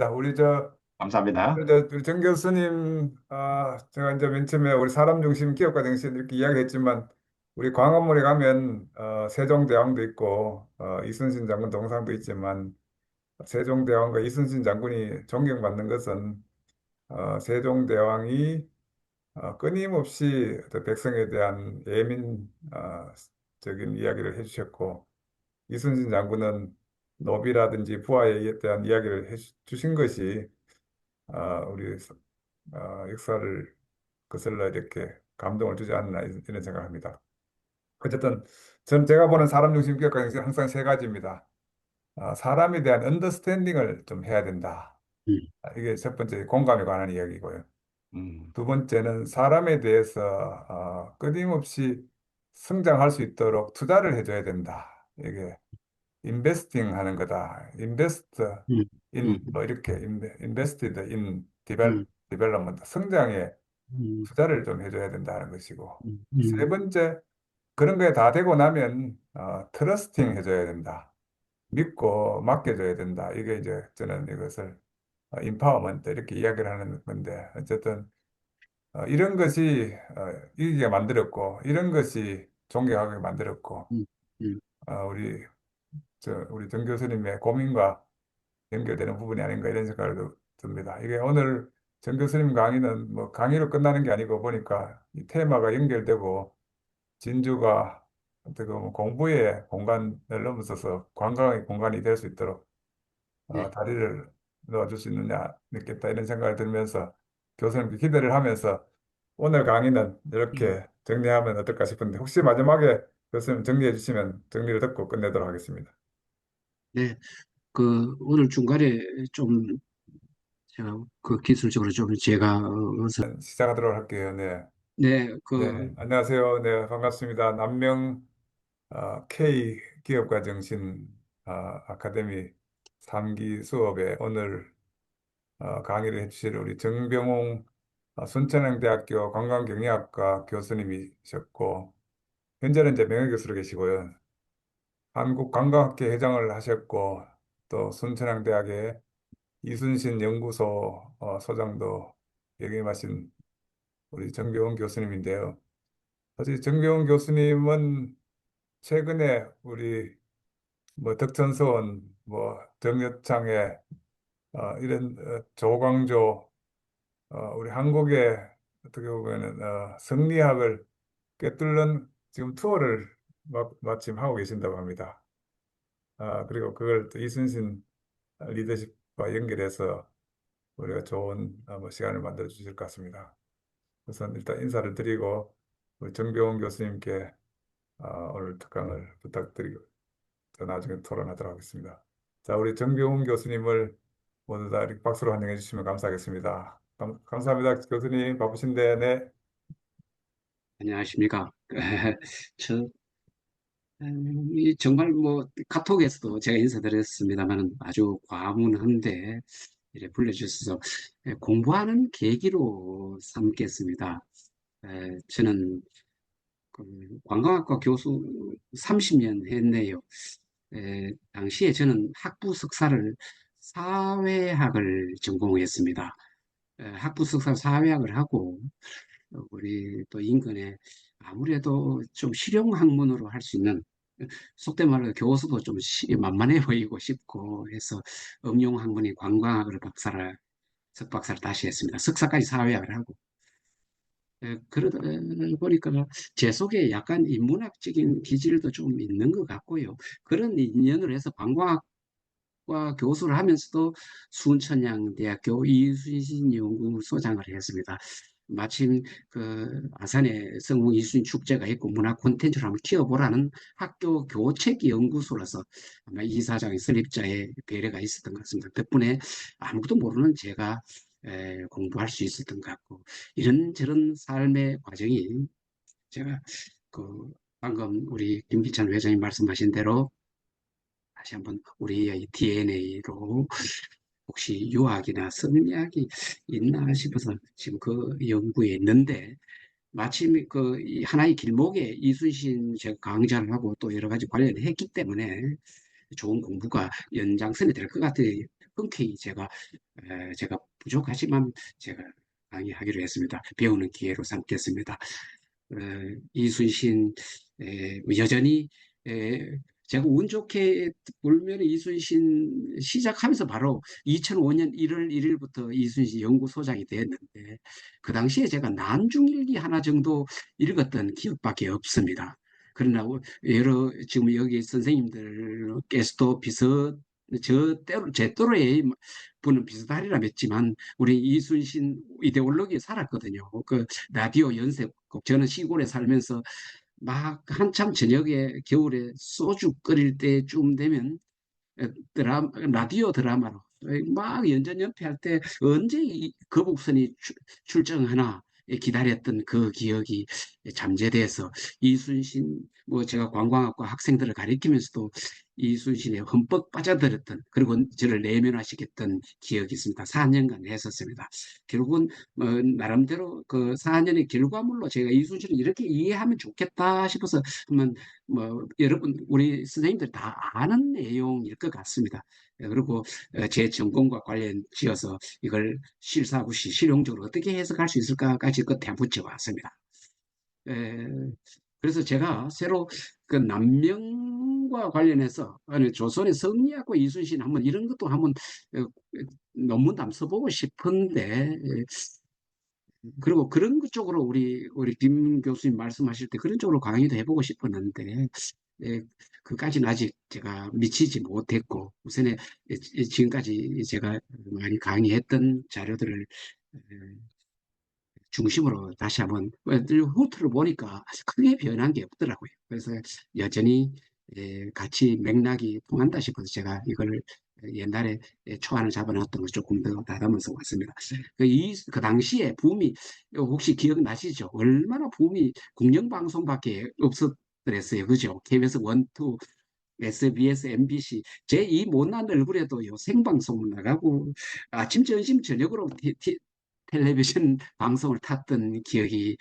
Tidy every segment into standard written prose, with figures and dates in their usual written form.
우리 감사합니다. 우리 정 교수님, 제가 이제 맨 처음에 우리 사람 중심 기업가 정신 이렇게 이야기했지만, 우리 광화문에 가면, 세종대왕도 있고, 이순신 장군 동상도 있지만, 세종대왕과 이순신 장군이 존경받는 것은, 세종대왕이 끊임없이 어떤 백성에 대한 적인 이야기를 해주셨고, 이순신 장군은 노비라든지 부하에 대한 이야기를 해주신 것이 우리 역사를 거슬러 이렇게 감동을 주지 않나 이런 생각합니다. 어쨌든 제가 보는 사람 중심 교육 과정은 항상 세 가지입니다. 사람에 대한 언더스탠딩을 좀 해야 된다. 음, 이게 첫 번째 공감에 관한 이야기고요. 음, 두 번째는 사람에 대해서 끊임없이 성장할 수 있도록 투자를 해줘야 된다. 이게 인베스팅 하는 거다. 인베스트 음, 인 음, 뭐 이렇게 인베스티드 인 음, 디벨롭먼트 성장에 음, 투자를 좀 해줘야 된다는 것이고, 세 음, 번째, 그런 게 다 되고 나면 트러스팅 해줘야 된다. 믿고 맡겨줘야 된다. 이게 이제 저는 이것을 인파워먼트 이렇게 이야기를 하는 건데, 어쨌든 이런 것이 이기게 만들었고, 이런 것이 존경하게 만들었고, 음, 음. 우리 정 교수님의 고민과 연결되는 부분이 아닌가 이런 생각을 듭니다. 이게 오늘 정 교수님 강의는 뭐 강의로 끝나는 게 아니고 보니까 이 테마가 연결되고 진주가 어떻게 보면 공부의 공간을 넘어서서 관광의 공간이 될 수 있도록 네. 다리를 놓아줄 수 있느냐 있겠다 이런 생각을 들면서 교수님께 기대를 하면서 오늘 강의는 음. 이렇게 정리하면 어떨까 싶은데 혹시 마지막에 교수님 정리해 주시면 정리를 듣고 끝내도록 하겠습니다. 네. 오늘 중간에 좀, 제가 기술적으로 좀 제가, 시작하도록 할게요. 네. 네, 네, 안녕하세요. 네, 반갑습니다. 남명 K 기업가 정신 아카데미 3기 수업에 오늘 강의를 해주실 우리 정병홍 순천향대학교 관광경영학과 교수님이셨고 현재는 이제 명예교수로 계시고요. 한국관광학회 회장을 하셨고 또 순천향대학의 이순신 연구소 소장도 역임하신 우리 정병홍 교수님인데요. 사실 정병훈 교수님은 최근에 우리 뭐 덕천서원, 뭐 정여창의 이런 조광조, 우리 한국의 어떻게 보면은 성리학을 꿰뚫는 지금 투어를 마침 하고 계신다고 합니다. 그리고 그걸 또 이순신 리더십과 연결해서 우리가 좋은 뭐 시간을 만들어 주실 것 같습니다. 우선 일단 인사를 드리고 우리 정병훈 교수님께 오늘 특강을 부탁드리고 저 나중에 토론하도록 하겠습니다. 자, 우리 정병훈 교수님을 모두 다 이렇게 박수로 환영해 주시면 감사하겠습니다. 감사합니다. 교수님 바쁘신데, 네. 안녕하십니까. 저, 정말 카톡에서도 제가 인사드렸습니다만 아주 과문한데, 이렇게 불러주셔서 공부하는 계기로 삼겠습니다. 저는 관광학과 교수 30년 했네요. 당시에 저는 학부 석사를 사회학을 전공했습니다. 학부 석사 사회학을 하고 우리 또 인근에 아무래도 좀 실용 학문으로 할 수 있는, 속된 말로 교수도 좀 만만해 보이고 싶고 해서 응용 학문인 관광학을 석박사를 다시 했습니다. 석사까지 사회학을 하고. 그러다 보니까 제 속에 약간 인문학적인 기질도 좀 있는 것 같고요. 그런 인연을 해서 관광학과 교수를 하면서도 순천향대학교 이순신 연구소장을 했습니다. 마침 아산에 성ung 이순신 축제가 있고 문화 콘텐츠를 한번 키워보라는 학교 교책 연구소라서 아마 이사장의 설립자의 배려가 있었던 것 같습니다. 덕분에 아무것도 모르는 제가 공부할 수 있었던 것 같고, 이런저런 삶의 과정이 제가 그 방금 우리 김기찬 회장님 말씀하신 대로 다시 한번 우리의 DNA로 혹시 유학이나 성리학이 있나 싶어서 지금 그 연구에 있는데, 마침 이 하나의 길목에 이순신 제가 강좌를 하고 또 여러 가지 관련을 했기 때문에 좋은 공부가 연장선이 될 것 같아요. 흔쾌히 제가 부족하지만 제가 강의하기로 했습니다. 배우는 기회로 삼겠습니다. 어, 이순신 여전히 에, 제가 운 좋게 불면의 이순신 시작하면서 바로 2005년 1월 1일부터 이순신 연구소장이 됐는데 그 당시에 제가 난중일기 하나 정도 읽었던 기억밖에 없습니다. 그러나 여러 지금 여기 선생님들께서도 제 또래의 분은 비슷하리라 맺지만 우리 이순신 이데올로기에 살았거든요. 그 라디오 연습곡 저는 시골에 살면서 막 한참 저녁에 겨울에 소주 끓일 때쯤 되면 라디오 드라마로 막 연전연패할 때 언제 이 거북선이 출정하나 기다렸던 그 기억이 잠재돼서 이순신 뭐 제가 관광학과 학생들을 가리키면서도 이순신의 흠뻑 빠져들었던 그리고 저를 내면화시켰던 기억이 있습니다. 4년간 했었습니다. 결국은 나름대로 그 4년의 결과물로 제가 이순신을 이렇게 이해하면 좋겠다 싶어서 한번 뭐 여러분 우리 선생님들 다 아는 내용일 것 같습니다. 그리고 제 전공과 관련 지어서 이걸 실사구시 실용적으로 어떻게 해석할 수 있을까까지 끝에 한번 붙여봤습니다. 에, 그래서 제가 새로 그 남명과 관련해서 아니, 조선의 성리학과 이순신 한번 이런 것도 한번 어, 논문도 한번 써보고 싶은데 그리고 그런 것 쪽으로 우리 김 교수님 말씀하실 때 그런 쪽으로 강의도 해보고 싶었는데 예, 그까지는 아직 제가 미치지 못했고 우선에 지금까지 제가 많이 강의했던 자료들을 중심으로 다시 한번 후트를 보니까 크게 변한 게 없더라고요. 그래서 여전히 같이 맥락이 통한다 싶어서 제가 이걸 옛날에 초안을 잡아놨던 걸 조금 더 다듬어서 왔습니다. 그 당시에 붐이 혹시 기억나시죠? 얼마나 붐이 공영방송밖에 없었더랬어요. 그죠? KBS 1, 2, SBS, MBC 제 이 못난 얼굴에도요 생방송 나가고 아침, 점심, 저녁으로 텔레비전 방송을 탔던 기억이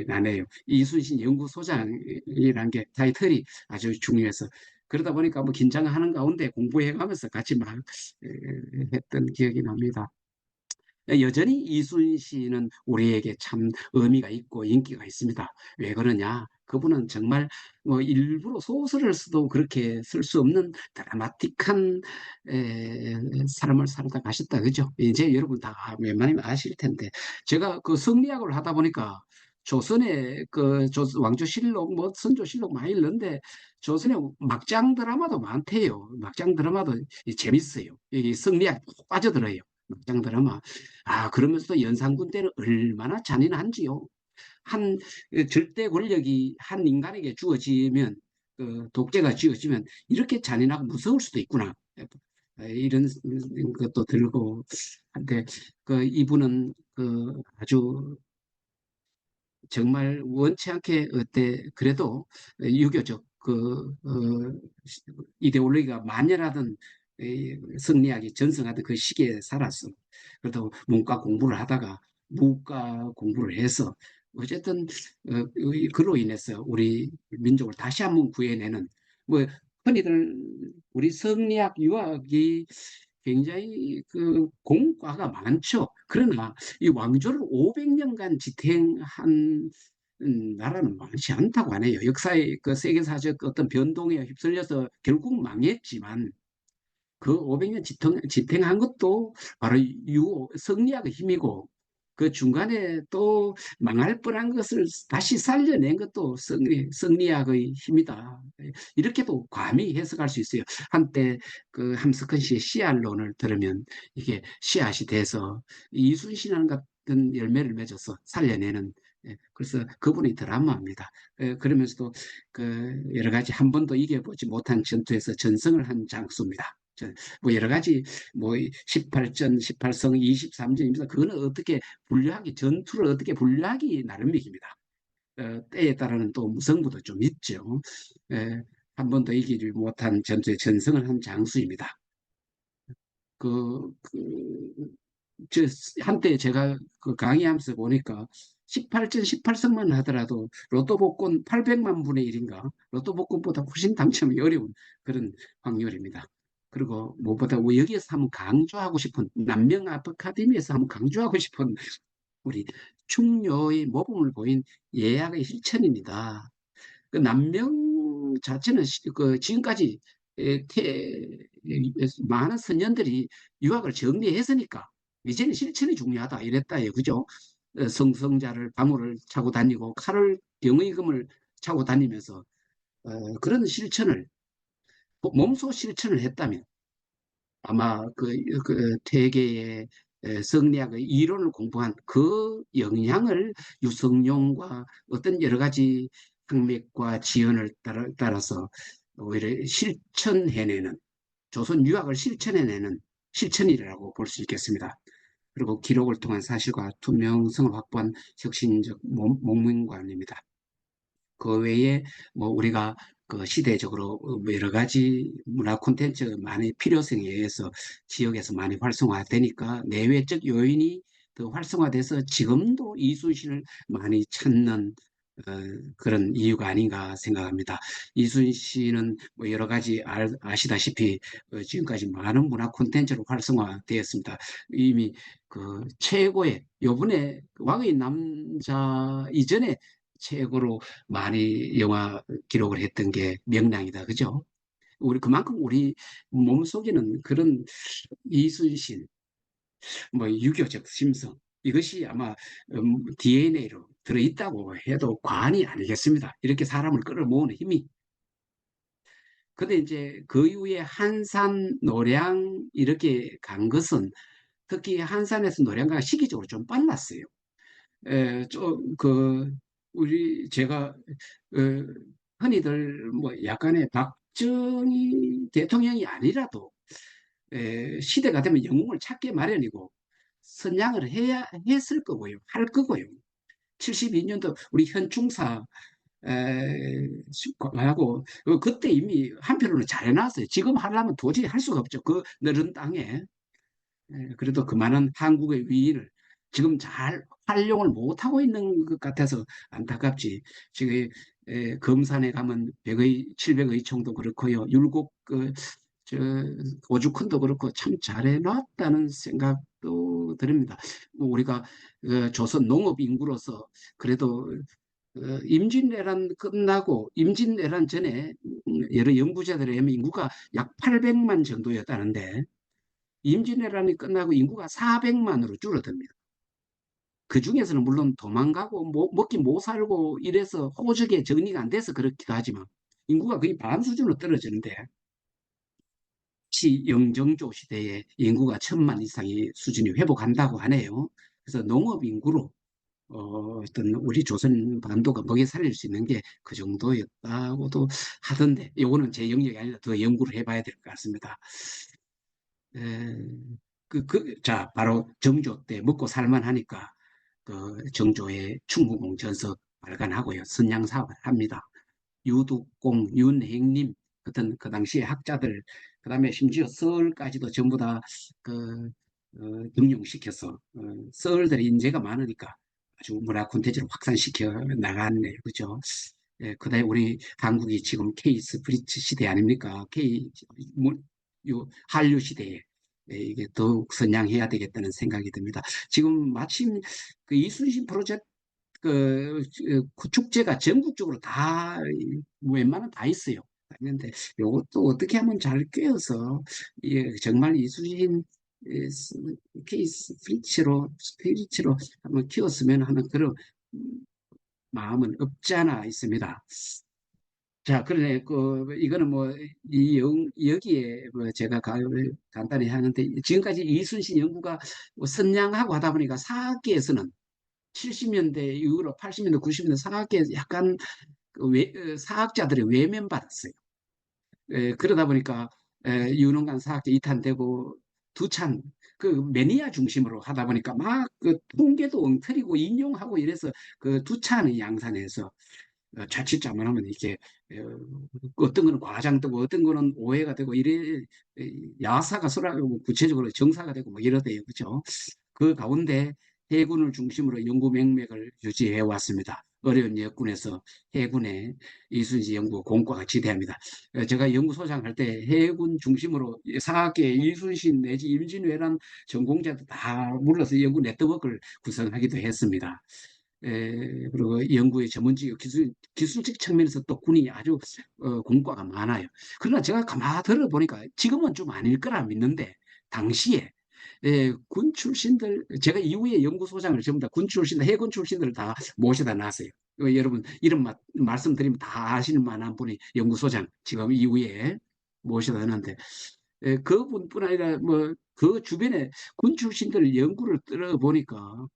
나네요. 이순신 연구소장이라는 게 타이틀이 아주 중요해서 그러다 보니까 뭐 긴장하는 가운데 공부해가면서 같이 막 했던 기억이 납니다. 여전히 이순신은 우리에게 참 의미가 있고 인기가 있습니다. 왜 그러냐? 그분은 정말 뭐 일부러 소설을 써도 그렇게 쓸 수 없는 드라마틱한 삶을 살다 가셨다. 그죠? 이제 여러분 다 웬만하면 아실 텐데 제가 그 성리학을 하다 보니까 조선의 그 왕조실록 뭐 선조실록 많이 읽는데 조선의 막장 드라마도 많대요. 막장 드라마도 재밌어요. 이 성리학 꼭 빠져들어요. 막장 드라마. 아, 그러면서도 연산군 때는 얼마나 잔인한지요. 한 절대 권력이 한 인간에게 주어지면 독재가 쥐어지면 이렇게 잔인하고 무서울 수도 있구나. 이런 것도 들고 한데 그 이분은 그 아주 정말 원치 않게 어때 그래도 유교적 이데올로기가 만연하던 성리학이 전성하던 그 시기에 살았어. 그래도 문과 공부를 하다가 무과 공부를 해서 어쨌든 그로 인해서 우리 민족을 다시 한번 구해내는 뭐 흔히들 우리 성리학 유학이 굉장히 그 공과가 많죠. 그러나 이 왕조를 500년간 지탱한 나라는 많지 않다고 하네요. 역사의 그 세계사적 어떤 변동에 휩쓸려서 결국 망했지만 그 500년 지탱한 것도 바로 성리학의 힘이고 그 중간에 또 망할 뻔한 것을 다시 살려낸 것도 성리학의 힘이다. 이렇게도 감히 해석할 수 있어요. 한때 그 함석헌 씨의 씨앗론을 들으면 이게 씨앗이 돼서 이순신이라는 같은 열매를 맺어서 살려내는 그래서 그분이 드라마입니다. 그러면서도 그 여러 가지 한 번도 이겨보지 못한 전투에서 전승을 한 장수입니다. 뭐 여러 가지 뭐 18전, 18성, 23전입니다. 그거는 어떻게 분류하기 전투를 어떻게 분류하기 나름입니다. 때에 따르는 또 무승부도 좀 있죠. 에, 한 번도 이기지 못한 전투에 전승을 한 장수입니다. 그, 그, 저 한때 제가 그 강의하면서 보니까 18전 18승만 하더라도 로또 복권 800만 분의 1인가 로또 복권보다 훨씬 당첨이 어려운 그런 확률입니다. 그리고 무엇보다 여기에서 한번 강조하고 싶은 남명 아카데미에서 한번 강조하고 싶은 우리 충녀의 모범을 보인 예약의 실천입니다. 그 남명 자체는 그 지금까지 많은 선녀들이 유학을 정리했으니까 이제는 실천이 중요하다 이랬다 예 그죠? 성성자를 방울을 차고 다니고 칼을 경의금을 차고 다니면서 그런 실천을 몸소 실천을 했다면 아마 그 퇴계의 성리학의 이론을 공부한 그 영향을 유성룡과 어떤 여러 가지 학맥과 지연을 따라서 오히려 실천해내는 조선 유학을 실천해내는 실천이라고 볼 수 있겠습니다. 그리고 기록을 통한 사실과 투명성을 확보한 혁신적 목문관입니다. 그 외에 뭐 우리가 그 시대적으로 뭐 여러 가지 문화 콘텐츠 많이 필요성에 의해서 지역에서 많이 활성화되니까 내외적 요인이 더 활성화돼서 지금도 이순신을 많이 찾는 어, 그런 이유가 아닌가 생각합니다. 이순신은 뭐 여러 가지 아시다시피 지금까지 많은 문화 콘텐츠로 활성화되었습니다. 이미 그 최고의 요번에 왕의 남자 이전에 최고로 많이 영화 기록을 했던 게 명량이다. 그죠? 우리 그만큼 우리 몸속에는 그런 이순신, 뭐 유교적 심성 이것이 아마 DNA로 들어있다고 해도 과언이 아니겠습니다. 이렇게 사람을 끌어모으는 힘이. 근데 이제 그 이후에 한산, 노량 이렇게 간 것은 특히 한산에서 노량가가 시기적으로 좀 빨랐어요. 좀그 우리 제가 어, 흔히들 뭐 약간의 박정희 대통령이 아니라도 시대가 되면 영웅을 찾게 마련이고 선양을 해야 했을 거고요, 할 거고요. 72년도 우리 현충사 하고 그때 이미 한편으로는 잘 해놨어요. 지금 하려면 도저히 할 수가 없죠. 그 넓은 땅에. 그래도 그만한 한국의 위인을 지금 잘 활용을 못하고 있는 것 같아서 안타깝지. 지금 금산에 가면 700의 총도 그렇고요. 율곡 저, 오죽헌도 그렇고 참 잘해놨다는 생각도 듭니다. 뭐 우리가 조선 농업 인구로서 그래도 임진왜란 끝나고 임진왜란 전에 여러 연구자들에 의하면 인구가 약 800만 정도였다는데 임진왜란이 끝나고 인구가 400만으로 줄어듭니다. 그 중에서는 물론 도망가고 먹기 못 살고 이래서 호적에 정리가 안 돼서 그렇기도 하지만 인구가 거의 반 수준으로 떨어지는데 영정조 시대에 인구가 1,000만 이상의 수준이 회복한다고 하네요. 그래서 농업 인구로 어떤 우리 조선 반도가 먹여 살릴 수 있는 게 그 정도였다고도 하던데 요거는 제 영역이 아니라 더 연구를 해봐야 될 것 같습니다. 에, 자, 바로 정조 때 먹고 살만하니까 그 정조의 충무공 전석 발간하고요. 선양 사업을 합니다. 유득공, 윤행님 같은 그 당시의 학자들, 그 다음에 심지어 서울까지도 전부 다그 등용시켜서 서울들의 인재가 많으니까 아주 문화 콘텐츠를 확산시켜 나갔네요. 그죠? 예, 그다음에 우리 한국이 지금 K 스프리츠 시대 아닙니까? 한류 시대에 이게 더욱 선양해야 되겠다는 생각이 듭니다. 지금 마침 그 이순신 프로젝트 그 축제가 전국적으로 다 웬만하면 다 있어요. 있는데 요것도 어떻게 하면 잘 꿰어서 예, 정말 이순신 케이스 스피리치로 한번 키웠으면 하는 그런 마음은 없지 않아 있습니다. 자, 그러네. 이거는 뭐, 여기에 뭐 제가 간단히 하는데, 지금까지 이순신 연구가 뭐 선량하고 하다 보니까 사학계에서는 70년대 이후로 80년대, 90년대 사학계 약간 사학자들이 외면받았어요. 그러다 보니까 유능한 사학자 이탄되고 두찬 그 매니아 중심으로 하다 보니까 막 그 통계도 엉터리고 인용하고 이래서 그 두찬의 양산에서 자칫 잘못하면 이게 어떤 거는 과장되고 어떤 거는 오해가 되고 이래 야사가 서로 구체적으로 정사가 되고 뭐 이러대요. 그죠? 그 가운데 해군을 중심으로 연구 맥락을 유지해 왔습니다. 어려운 여건에서 해군의 이순신 연구 공과가 지대합니다. 제가 연구소장 할 때 해군 중심으로 사학계 이순신 내지 임진왜란 전공자들 다 불러서 연구 네트워크를 구성하기도 했습니다. 그리고 연구의 전문직, 기술적 측면에서 또 군이 아주 공과가 많아요. 그러나 제가 가만 들어보니까 지금은 좀 아닐 거라 믿는데, 당시에 군 출신들, 제가 이후에 연구소장을 전부 다 군 출신, 해군 출신들을 다 모셔다 놨어요. 여러분, 이런 말씀드리면 다 아시는 만한 분이 연구소장, 지금 이후에 모셔다 놨는데, 그분뿐 아니라 뭐, 그 주변에 군 출신들 연구를 들어보니까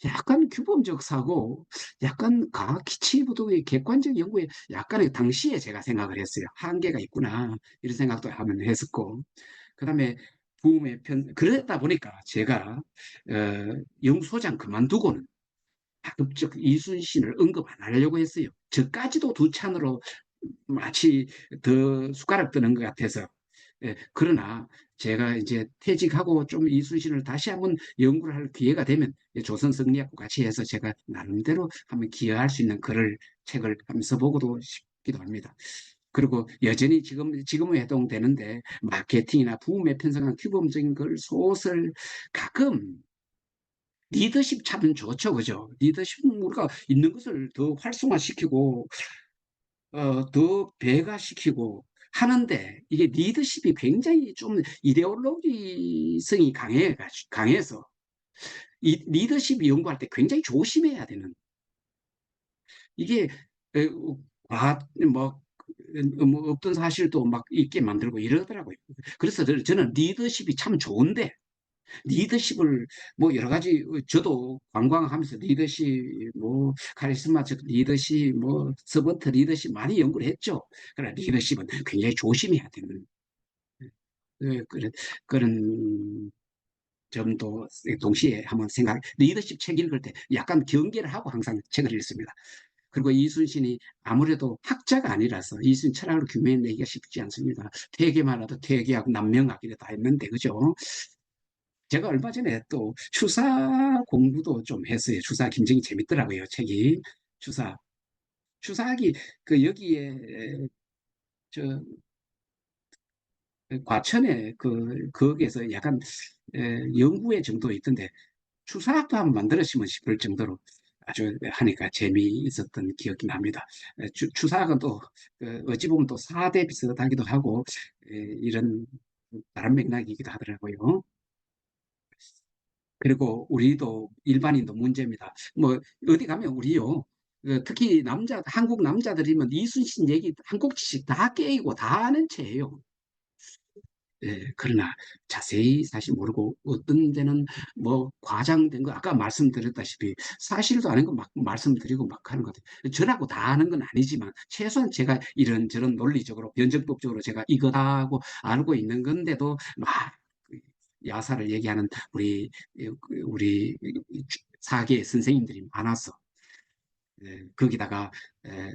약간 규범적 사고, 약간 과학 기치 부동의 객관적 연구에 약간의 당시에 제가 생각을 했어요. 한계가 있구나. 이런 생각도 하면 했었고. 그 다음에 부음의 그러다 보니까 제가, 연구소장 그만두고는 가급적 이순신을 언급 안 하려고 했어요. 저까지도 두 찬으로 마치 더 숟가락 뜨는 것 같아서. 그러나 제가 이제 퇴직하고 좀 이순신을 다시 한번 연구를 할 기회가 되면 조선 성리학과 같이 해서 제가 나름대로 한번 기여할 수 있는 글을, 책을 한번 써보고도 싶기도 합니다. 그리고 여전히 지금은 해동되는데 마케팅이나 부음에 편성한 규범적인 글, 소설, 가끔 리더십 차면 좋죠, 그죠? 리더십은 우리가 있는 것을 더 활성화시키고, 더 배가시키고 하는데, 이게 리더십이 굉장히 좀 이데올로기성이 강해서, 이 리더십 연구할 때 굉장히 조심해야 되는, 이게, 에, 과, 뭐, 뭐 없던 사실도 막 있게 만들고 이러더라고요. 그래서 저는 리더십이 참 좋은데, 리더십을 뭐 여러 가지, 저도 관광하면서 리더십 뭐 카리스마적 리더십 뭐 서번트 리더십 많이 연구를 했죠. 그러나 리더십은 굉장히 조심해야 되는, 그런 점도 동시에 한번 리더십 책 읽을 때 약간 경계를 하고 항상 책을 읽습니다. 그리고 이순신이 아무래도 학자가 아니라서 이순신 철학을 규명내기가 쉽지 않습니다. 퇴계만 해도 퇴계하고 남명하기를 다 했는데, 그죠? 제가 얼마 전에 또 추사 공부도 좀 했어요. 추사 김정이 재밌더라고요, 책이. 추사. 추사학이 그 여기에 저 과천에 거기에서 약간 연구회 정도 있던데 추사학도 한번 만들었으면 싶을 정도로 아주 하니까 재미있었던 기억이 납니다. 추사학은 또 어찌 보면 또 사대 비슷하기도 하고 이런 다른 맥락이기도 하더라고요. 그리고 우리도 일반인도 문제입니다. 뭐 어디 가면 우리요. 특히 한국 남자들이면 이순신 얘기 한 꼭지씩 다 깨이고 다 아는 체예요. 그러나 자세히 사실 모르고 어떤 데는 뭐 과장된 거 아까 말씀드렸다시피 사실도 아닌 거 막 말씀드리고 막 하는 것 같아요. 저라고 다 아는 건 아니지만 최소한 제가 이런저런 논리적으로 변증법적으로 제가 이거다 하고 알고 있는 건데도 막 야사를 얘기하는 우리 사계 선생님들이 많아서 거기다가 에,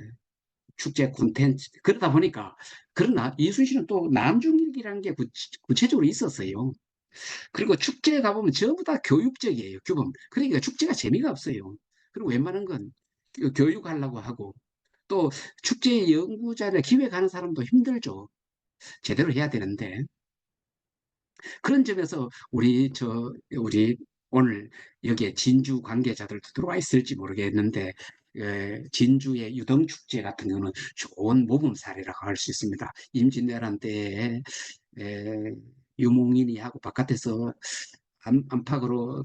축제 콘텐츠 그러다 보니까 그러나 이순신은 또 남중일기라는 게 구체적으로 있었어요. 그리고 축제에 가보면 전부 다 교육적이에요. 규범. 그러니까 축제가 재미가 없어요. 그리고 웬만한 건 교육하려고 하고 또 축제 연구자나 기획하는 사람도 힘들죠. 제대로 해야 되는데 그런 점에서 우리 오늘 여기에 진주 관계자들도 들어와 있을지 모르겠는데, 진주의 유등축제 같은 경우는 좋은 모범 사례라고 할 수 있습니다. 임진왜란 때에 에, 유목민이 하고 바깥에서 안팎으로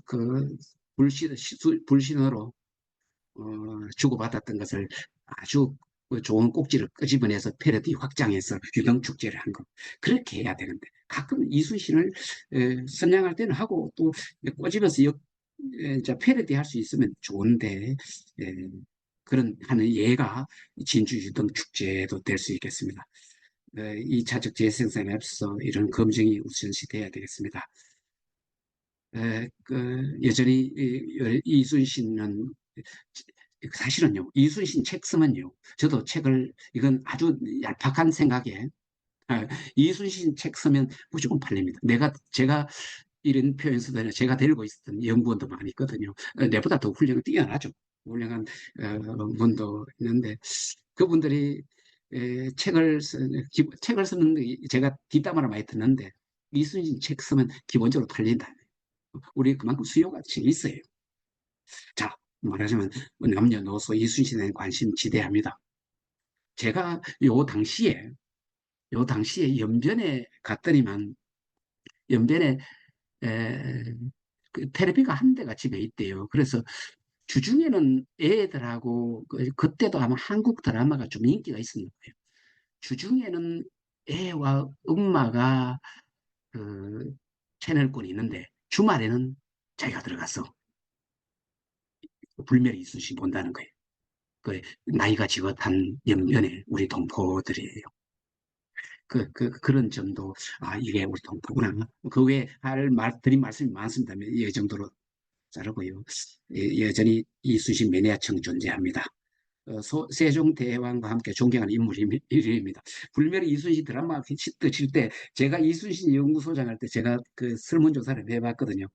불신으로 주고받았던 것을 아주 그 좋은 꼭지를 끄집어내서 패러디 확장해서 유등축제를 한 거. 그렇게 해야 되는데 가끔 이순신을 선양할 때는 하고 또 꼬집어서 패러디 할 수 있으면 좋은데 에, 그런 하는 예가 진주 유등축제도 될 수 있겠습니다. 2차적 재생산에 앞서 이런 검증이 우선시 돼야 되겠습니다. 여전히 이순신은 사실은요, 이순신 책 쓰면요, 저도 이건 아주 얄팍한 생각에, 이순신 책 쓰면 무조건 팔립니다. 제가 이런 표현서도 제가 데리고 있었던 연구원도 많이 있거든요. 내보다 더 뛰어나죠. 훌륭한 분도 있는데 그분들이 책을 쓰는 제가 뒷담화를 많이 듣는데 이순신 책 쓰면 기본적으로 팔린다. 우리 그만큼 수요가 있어요. 자, 말하자면 남녀노소 이순신에 관심 지대합니다. 제가 요 당시에 연변에 갔더니만 연변에 에, 그 테레비가 한 대가 집에 있대요. 그래서 주중에는 애들하고 그때도 아마 한국 드라마가 좀 인기가 있었나 봐요. 주중에는 애와 엄마가 그 채널권이 있는데 주말에는 자기가 들어가서 불멸의 이순신 본다는 거예요. 그 나이가 지긋한 연변에 우리 동포들이에요. 그런 점도, 이게 우리 동포구나. 그 외에 드린 말씀이 많습니다. 이 정도로 자르고요. 여전히 이순신 매니아층 존재합니다. 세종대왕과 함께 존경하는 인물입니다. 불멸의 이순신 드라마 칠 때 제가 이순신 연구소장 할 때 제가 그 설문조사를 해봤거든요.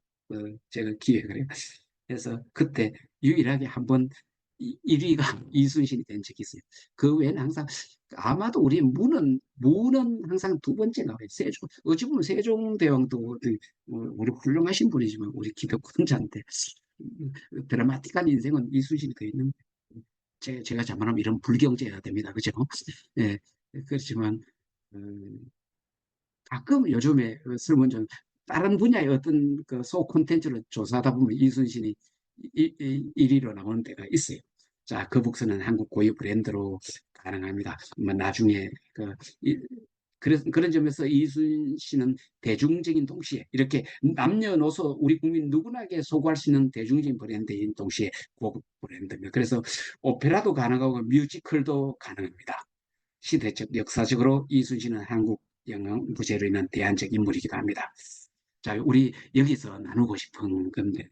제가 기획을 해요. 그래서 그때 유일하게 한번 1위가 이순신이 된 적이 있어요. 그 외에는 항상 아마도 우리 무는 항상 두 번째가 어찌 보면 세종대왕도 우리 훌륭하신 분이지만 우리 기독권자인데 드라마틱한 인생은 이순신이 더 있는 제가 잘못하면 이런 불경제해야 됩니다. 그죠? 예, 그렇지만, 가끔 요즘에 설문조사, 다른 분야의 어떤 소 콘텐츠를 조사하다 보면 이순신이 1위로 나오는 때가 있어요. 자, 거북선은 한국 고유 브랜드로 가능합니다. 뭐 나중에 그런 점에서 이순신은 대중적인 동시에 이렇게 남녀노소 우리 국민 누구나게 소구할 수 있는 대중적인 브랜드인 동시에 고급 브랜드입니다. 그래서 오페라도 가능하고 뮤지컬도 가능합니다. 시대적 역사적으로 이순신은 한국 영웅 부재로 있는 대안적 인물이기도 합니다. 자, 우리 여기서 나누고 싶은 건데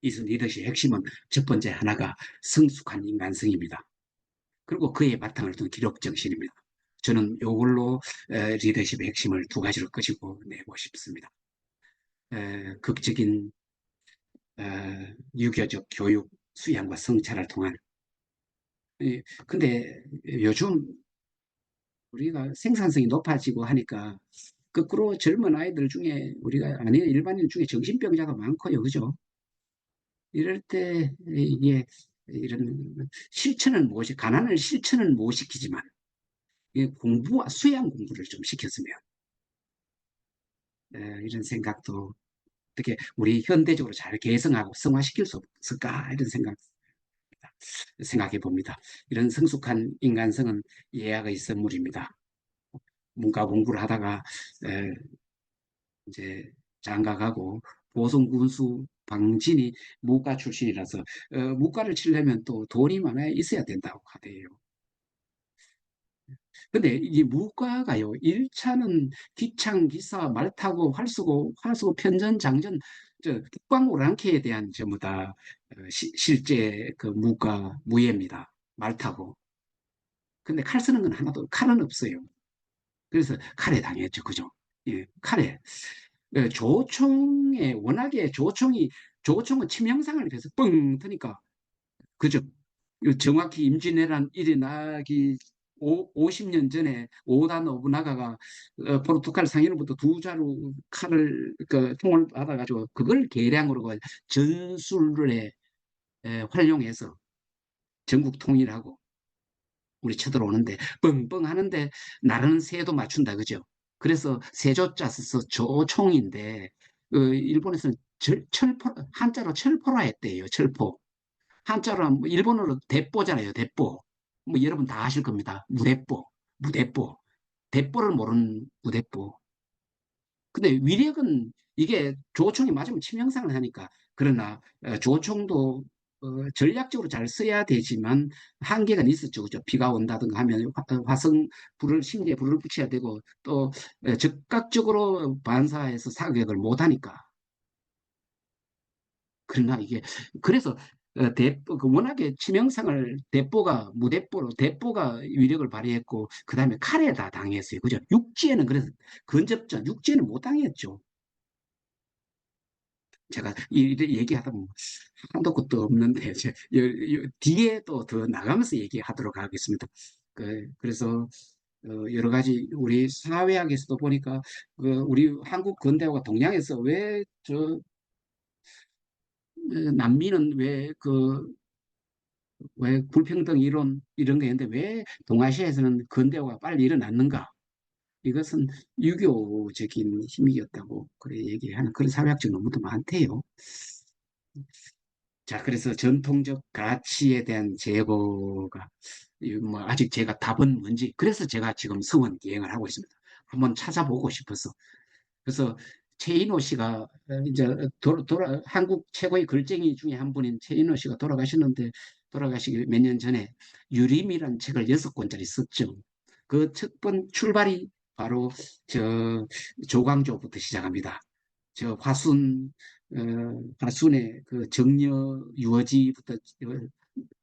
이순 리더십의 핵심은 첫 번째 하나가 성숙한 인간성입니다. 그리고 그의 바탕을 둔 기록 정신입니다. 저는 이걸로 리더십의 핵심을 두 가지로 끄집어 내고 싶습니다. 극적인 유교적 교육, 수양과 성찰을 통한. 근데 요즘 우리가 생산성이 높아지고 하니까 거꾸로 젊은 아이들 중에 우리가 아니 일반인 중에 정신병자가 많고요, 그죠? 이럴 때 이게 이런 가난을 실천을 못 시키지만 공부와 수양 공부를 좀 시켰으면 이런 생각도 어떻게 우리 현대적으로 잘 개성하고 성화시킬 수 없을까 이런 생각해 봅니다. 이런 성숙한 인간성은 예약의 선물입니다. 문과 공부를 하다가 에, 이제 장가가고 보성군수 방진이 문과 출신이라서 문과를 치려면 또 돈이 많아야 있어야 된다고 하대요. 근데 이 무과가요, 1차는 기창, 기사, 말 타고, 활 쓰고, 편전, 장전, 국방 오랑캐에 대한 전부 다 실제 그 무예입니다. 말 타고. 근데 칼 쓰는 건 하나도, 칼은 없어요. 그래서 칼에 당했죠. 그죠? 예, 칼에. 조총은 치명상을 해서 뻥 터니까, 그죠? 정확히 임진왜란 일이 나기 50년 전에 오다 노부나가가 포르투갈 상인으로부터 두 자루 총을 받아가지고 그걸 계량으로 전술에 활용해서 전국 통일하고 우리 쳐들어오는데 뻥뻥 하는데 나라는 새도 맞춘다 그죠? 그래서 세조자 써서 조총인데 일본에서는 한자로 철포라 했대요. 철포. 한자로 뭐 일본어로 대뽀잖아요. 대뽀. 뭐 여러분 다 아실 겁니다. 무대뽀. 대뽀를 모르는 무대뽀. 근데 위력은 이게 조총이 맞으면 치명상을 하니까 그러나 조총도 전략적으로 잘 써야 되지만 한계가 있었죠. 그죠? 비가 온다든가 하면 심지에 불을 붙여야 되고 또 즉각적으로 반사해서 사격을 못 하니까 그러나 그래서 워낙에 치명상을 무대뽀로 대뽀가 위력을 발휘했고 그 다음에 칼에 다 당했어요. 그죠? 육지에는 그래서 근접전 육지에는 못 당했죠. 제가 이래 얘기하다 보면 한도 끝도 없는데 뒤에 또 더 나가면서 얘기하도록 하겠습니다. 그래서 여러 가지 우리 사회학에서도 보니까 우리 한국 근대화가 동양에서 왜 난민은 왜 불평등 이론 이런 게 있는데 왜 동아시아에서는 근대화가 빨리 일어났는가? 이것은 유교적인 힘이었다고 그래 얘기하는 그런 사회학적 논문도 많대요. 자, 그래서 전통적 가치에 대한 제보가 뭐 아직 제가 답은 뭔지 그래서 제가 지금 성원 기행을 하고 있습니다. 한번 찾아보고 싶어서. 그래서 최인호 씨가 이제 한국 최고의 글쟁이 중에 한 분인 최인호 씨가 돌아가셨는데 돌아가시기 몇 년 전에 유림이라는 책을 6권짜리 썼죠. 그 첫 번 출발이 바로 저 조광조부터 시작합니다. 저 화순의 그 정려 유어지부터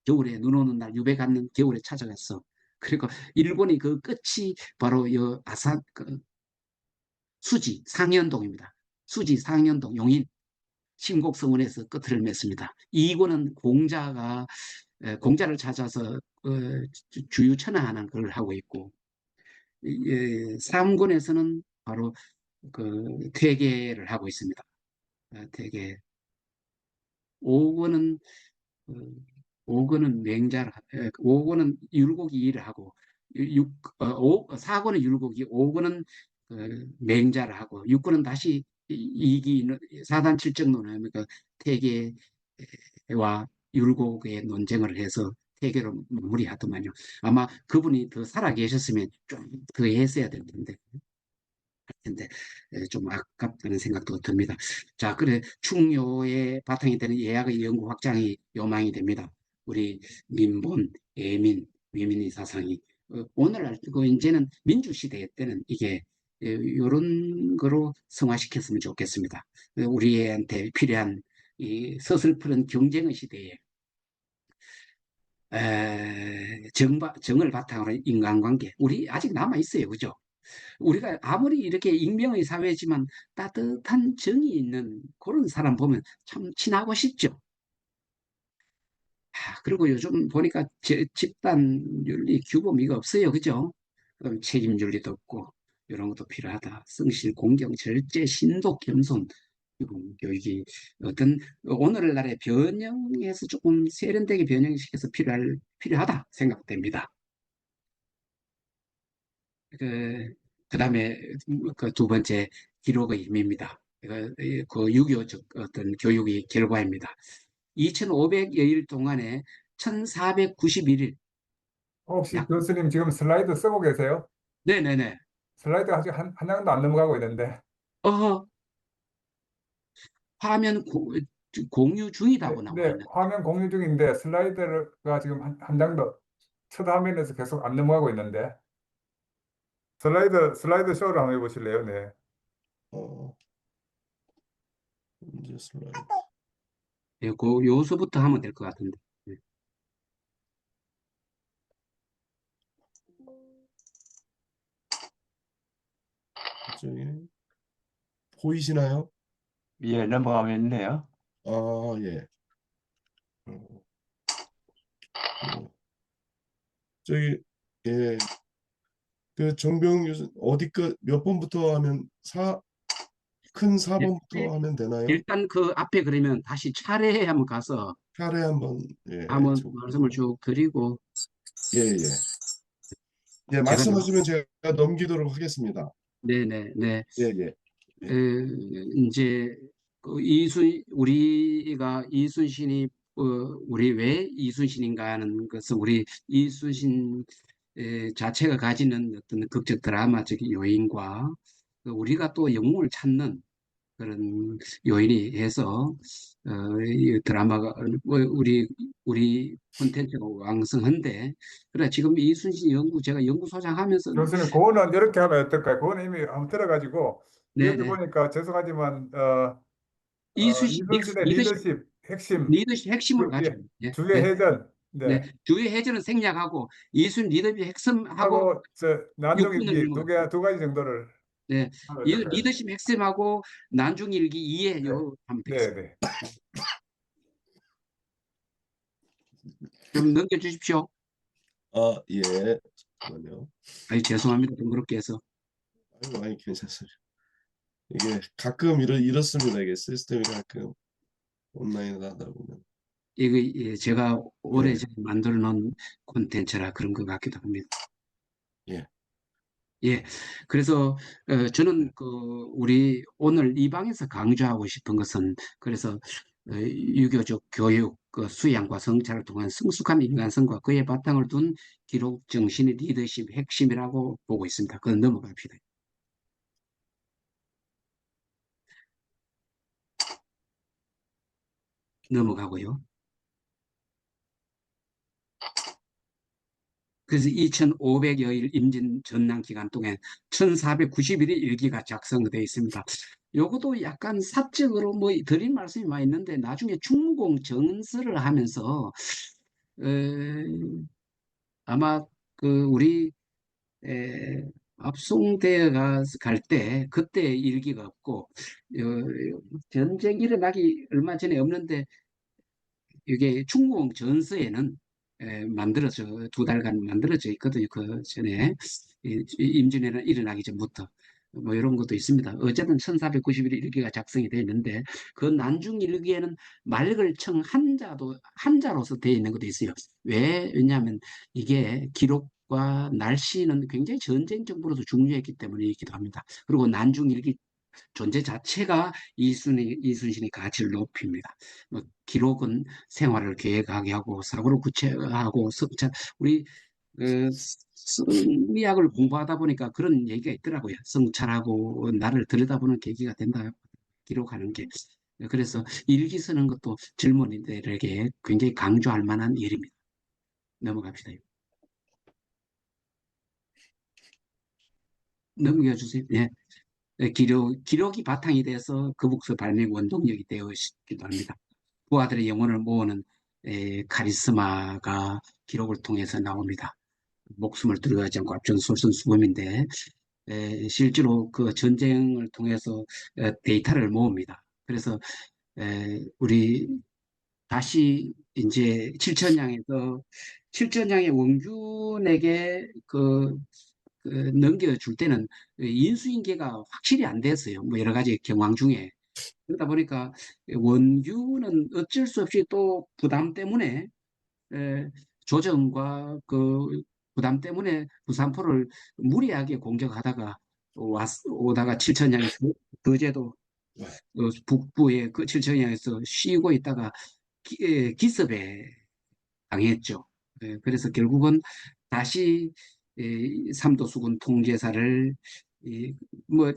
겨울에 눈 오는 날 유배 갔는 겨울에 찾아갔어. 그리고 일본이 그 끝이 바로 여 수지 상현동입니다. 수지 상현동 용인 신곡성원에서 끝을 맺습니다. 2권은 공자를 찾아서 주유천하하는 걸 하고 있고 3권에서는 바로 그 퇴계를 하고 있습니다. 퇴계 5권은 어, 5권은 맹자를 5권은 율곡이 일을 하고 4권은 율곡이 5권은 맹자를 하고 6권은 다시 이기 사단 칠정론을 그러니까 태계와 율곡의 논쟁을 해서 태계로 마무리하더만요. 아마 그분이 더 살아 계셨으면 좀 더 했어야 될 텐데 좀 아깝다는 생각도 듭니다. 자, 그래 충효의 바탕이 되는 예학의 연구 확장이 요망이 됩니다. 우리 민본, 예민, 위민의 사상이 오늘날 이제는 민주 시대 때는 이게 이런 거로 성화시켰으면 좋겠습니다. 우리한테 필요한 이 서슬프른 경쟁의 시대에 정을 바탕으로 인간관계 우리 아직 남아 있어요, 그죠? 우리가 아무리 이렇게 익명의 사회지만 따뜻한 정이 있는 그런 사람 보면 참 친하고 싶죠. 그리고 요즘 보니까 집단 윤리 규범 이거 없어요. 그죠? 그럼 책임 윤리도 없고 이런 것도 필요하다. 성실, 공경, 절제, 신도, 겸손 이런 교육이 어떤 오늘날의 변형에서 조금 세련되게 변형시켜서 필요하다 생각됩니다. 그 다음에 그 두 번째 기록의 힘입니다. 그 유교적 어떤 교육의 결과입니다. 2500여일 동안에 1491일 혹시 약 교수님 지금 슬라이드 쓰고 계세요? 네네네. 슬라이드 아직 한 장도 안 넘어가고 있는데. 어 화면 공유 네, 중이라고 나와 네, 있는 화면 공유 중인데 슬라이드가 지금 한 장도 첫 화면에서 계속 안 넘어가고 있는데. 슬라이드 쇼를 한번 해보실래요? 네. 어, 이제 슬라이드. 예, 그 요소부터 하면 될 것 같은데. 네. 저기 보이시나요? 예, 넘어가면 있네요. 아, 예. 어, 어, 저기 예. 그 정병 교수 어디 몇 번부터 하면 큰 예, 4번부터 하면 되나요? 일단 그 앞에 그러면 다시 차례에 한번 가서 차례 한번 예, 한번 말씀을 쭉 드리고 예, 예. 예, 제가 말씀하시면 제가 넘기도록 하겠습니다. 네네네. 예, 예. 에, 예. 이제 우리가 이순신이 우리 왜 이순신인가 하는 것은 우리 이순신 자체가 가지는 어떤 극적 드라마적 요인과 우리가 또 영웅을 찾는 그런 요인이 해서 이 드라마가 우리 콘텐츠가 왕성한데 그래 지금 이순신 연구 제가 연구소장 하면서 교수님, 그거는 이렇게 하면 어떨까요? 그거는 이미 한번 들어가지고, 여기 네네 보니까 죄송하지만, 이순신 이순신의 리더십 핵심, 리더십 핵심을 가지고 예, 예, 주의 네, 해전, 네. 네. 주요 해전은 생략하고 이순 리더십 핵심하고 하고, 저, 육군을 난동일기 이루는 거. 두 가지 정도를. 네, 하면 어떨까요? 리더십 핵심하고 난중일기 이해 네, 요 하면 네, 되겠습니다. 네. 좀 넘겨주십시오. 예. 잠깐만요. 아유, 죄송합니다. 번거롭게 해서. 아이고, 아니, 괜찮습니다. 이게 가끔 이렇습니다. 이게 시스템이 가끔 온라인으로 하다 보면. 이거 제가 예, 오래전에 만들어 놓은 콘텐츠라 그런 것 같기도 합니다. 예, 예, 그래서 저는 예. 우리 오늘 이 방에서 강조하고 싶은 것은 그래서 유교적 교육, 수양과 성찰을 통한 성숙한 인간성과 그의 바탕을 둔 기록 정신의 리더십 핵심이라고 보고 있습니다. 그건 넘어갑시다. 넘어가고요. 그래서 2500여일 임진 전랑 기간 동안 1491의 일기가 작성되어 있습니다. 요것도 약간 사적으로 뭐 드린 말씀이 많이 있는데 나중에 충무공 정서를 하면서 에, 아마 우리 압송되어 갈 때 그때 일기가 없고 전쟁 일어나기 얼마 전에 없는데 이게 충무공 전서에는 만들어져 2달간 만들어져 있거든요. 그 전에 임진왜란 일어나기 전부터 뭐 이런 것도 있습니다. 어쨌든 1491 일기가 작성이 되어 있는데 그 난중 일기에는 말글청 한자로서 되어 있는 것도 있어요. 왜냐하면 이게 기록과 날씨는 굉장히 전쟁 정보로도 중요했기 때문이기도 합니다. 그리고 난중 일기 존재 자체가 이순신의 가치를 높입니다. 뭐 기록은 생활을 계획하게 하고 사고를 구체화하고 우리 심리학을 공부하다 보니까 그런 얘기가 있더라고요. 성찰하고 나를 들여다보는 계기가 된다. 기록하는 게. 그래서 일기 쓰는 것도 젊은이들에게 굉장히 강조할 만한 일입니다. 넘어갑시다. 넘겨주세요. 예. 기록이 바탕이 돼서 거북서 발매 원동력이 되어 있기도 합니다. 부하들의 영혼을 모으는 카리스마가 기록을 통해서 나옵니다. 목숨을 두려워하지 않고 앞전 솔선수범인데 실제로 그 전쟁을 통해서 데이터를 모읍니다. 그래서 우리 다시 이제 칠천량의 원균에게 넘겨줄 때는 인수인계가 확실히 안 됐어요. 뭐 여러 가지 경황 중에. 그러다 보니까 원규는 어쩔 수 없이 또 부담 때문에 에, 조정과 부담 때문에 부산포를 무리하게 공격하다가 오다가 칠천량에서 거제도 북부의 그 칠천량에서 쉬고 있다가 기습에 당했죠. 그래서 결국은 다시 삼도수군 통제사를 뭐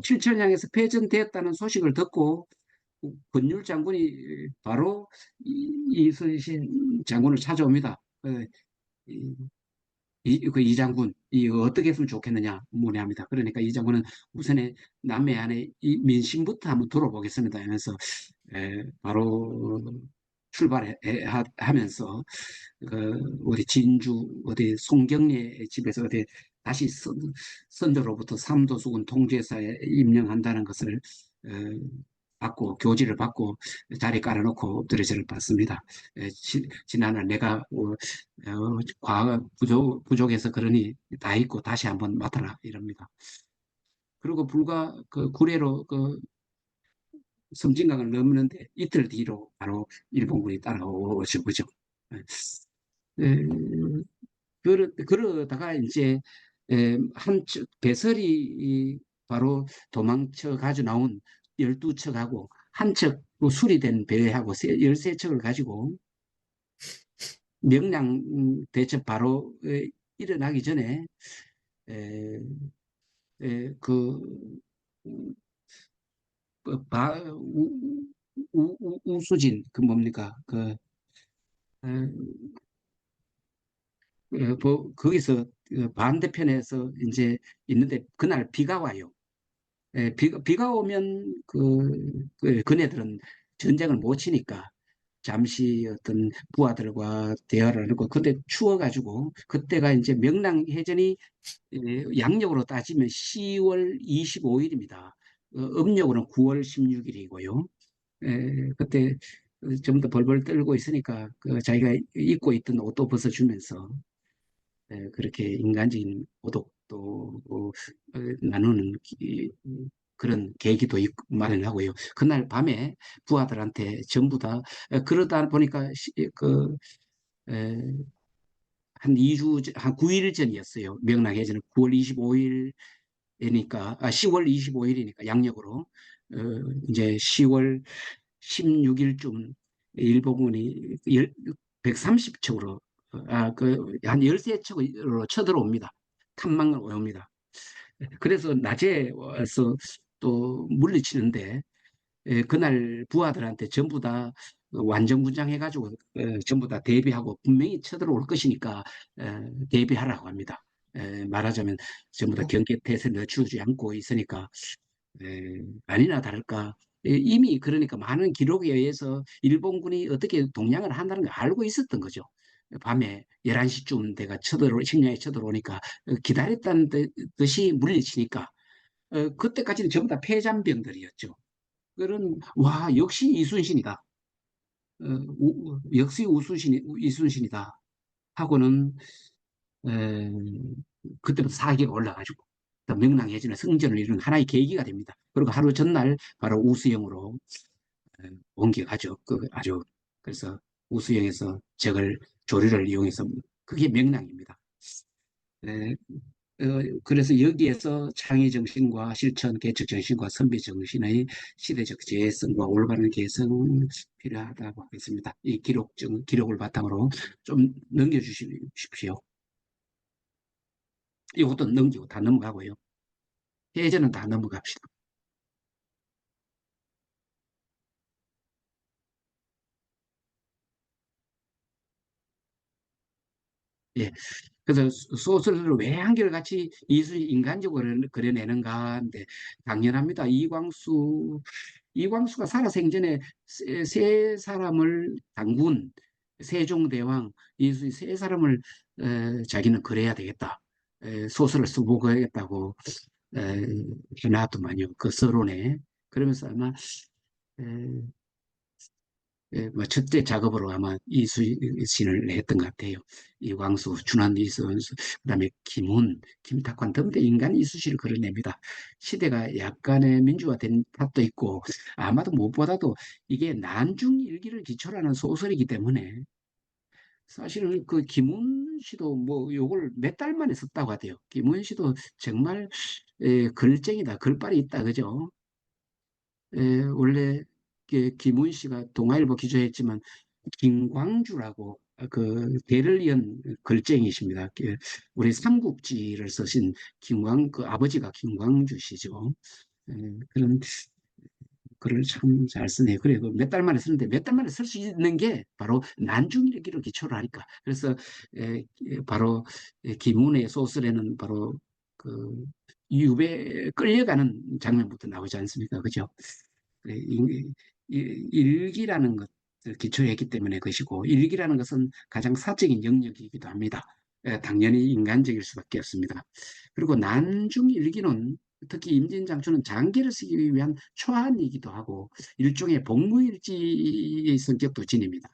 칠천량에서 패전되었다는 소식을 듣고 권율 장군이 바로 이순신 장군을 찾아옵니다. 이 장군, 어떻게 했으면 좋겠느냐 문의합니다. 그러니까 이 장군은 우선에 남해안의 이 민심부터 한번 들어보겠습니다 하면서 바로 출발하면서 우리 진주 어디 송경리의 집에서 어디 다시 선조로부터 삼도수군 통제사에 임명한다는 것을 어, 받고 교지를 받고 자리 깔아놓고 엎드려 절을 받습니다. 지난날 내가 과거 부족해서 그러니 다 잊고 다시 한번 맡아라 이럽니다. 그리고 불과 그 구례로 섬진강을 넘는데 이틀 뒤로 바로 일본군이 따라오죠. 그죠? 에, 그러다가 이제 한척 배설이 바로 도망쳐 가지고 나온 12척하고 한 척 수리된 배하고 13척을 가지고 명량 대첩 바로 일어나기 전에 에, 그 우수진 그 뭡니까 거기서 반대편에서 이제 있는데 그날 비가 와요. 비가 오면 그네들은 전쟁을 못 치니까 잠시 어떤 부하들과 대화를 하고 그때 추워가지고 그때가 이제 명랑해전이 양력으로 따지면 10월 25일입니다. 음력으로는 9월 16일이고요. 그때 좀 더 벌벌 떨고 있으니까 그 자기가 입고 있던 옷도 벗어주면서 그렇게 인간적인 오독도 나누는 그런 계기도 마련하고요. 그날 밤에 부하들한테 전부 다 그러다 보니까 에, 한 2주, 한 9일 전이었어요. 명랑해지는 9월 25일이니까, 10월 25일이니까 양력으로 이제 10월 16일쯤 일본군이 130척으로 한 13척으로 쳐들어옵니다. 탐망을 옵니다. 그래서 낮에 와서 또 물리치는데 그날 부하들한테 전부 다 완전군장해가지고 전부 다 대비하고 분명히 쳐들어올 것이니까 대비하라고 합니다. 말하자면 전부 다 경계태세에 늦추지 않고 있으니까 아니나 다를까 이미 그러니까 많은 기록에 의해서 일본군이 어떻게 동향을 한다는 걸 알고 있었던 거죠. 밤에 11시쯤 내가 식량이 쳐들어오니까 기다렸다는 듯이 물리치니까 그때까지는 전부 다 폐잔병들이었죠. 그런 와 역시 이순신이다. 역시 이순신이다 하고는 에, 그때부터 사기가 올라가지고 또 명랑해지는 승전을 이루는 하나의 계기가 됩니다. 그리고 하루 전날 바로 우수영으로 옮겨가죠. 아주 그래서 우수영에서 적을 조류를 이용해서 그게 명랑입니다. 에, 그래서 여기에서 창의 정신과 실천, 개척 정신과 선배 정신의 시대적 재해성과 올바른 개성은 필요하다고 하겠습니다. 이 기록을 바탕으로 좀 넘겨주십시오. 이것도 넘기고 다 넘어가고요. 예전은 다 넘어갑시다. 예. 그래서 소설을 왜 한결같이 이수를 인간적으로 그려내는가 하는데 당연합니다. 이광수가 살아 생전에 세 사람을 당군, 세종대왕, 이수 세 사람을 자기는 그래야 되겠다. 소설을 써보겠다고 해놨더만요. 그 서론에. 그러면서 아마 에, 뭐 첫째 작업으로 아마 이수신을 했던 것 같아요. 이광수, 준한 이수원수, 그다음에 김훈, 김탁환 등대 인간 이수신을 그려냅니다. 시대가 약간의 민주화된 탓도 있고 아마도 무엇보다도 이게 난중일기를 기초로 하는 소설이기 때문에 사실은 그 김훈 씨도 뭐 요걸 몇 달 만에 썼다고 하대요. 김훈 씨도 정말 글쟁이다, 글발이 있다, 그죠? 원래 김훈 씨가 동아일보 기조했지만 김광주라고 그 대를 이은 글쟁이십니다. 우리 삼국지를 쓰신 그 아버지가 김광주 씨죠. 그런 글을 참 잘 쓰네요. 그리고 몇 달 만에 쓰는데 몇 달 만에 쓸 수 있는 게 바로 난중일기를 기초로 하니까. 그래서 바로 김훈의 소설에는 바로 그 유배 끌려가는 장면부터 나오지 않습니까? 그죠? 일기라는 것을 기초했기 때문에 것이고 일기라는 것은 가장 사적인 영역이기도 합니다. 당연히 인간적일 수밖에 없습니다. 그리고 난중일기는 특히 임진장초는 장기를 쓰기 위한 초안이기도 하고 일종의 복무일지의 성격도 지닙니다.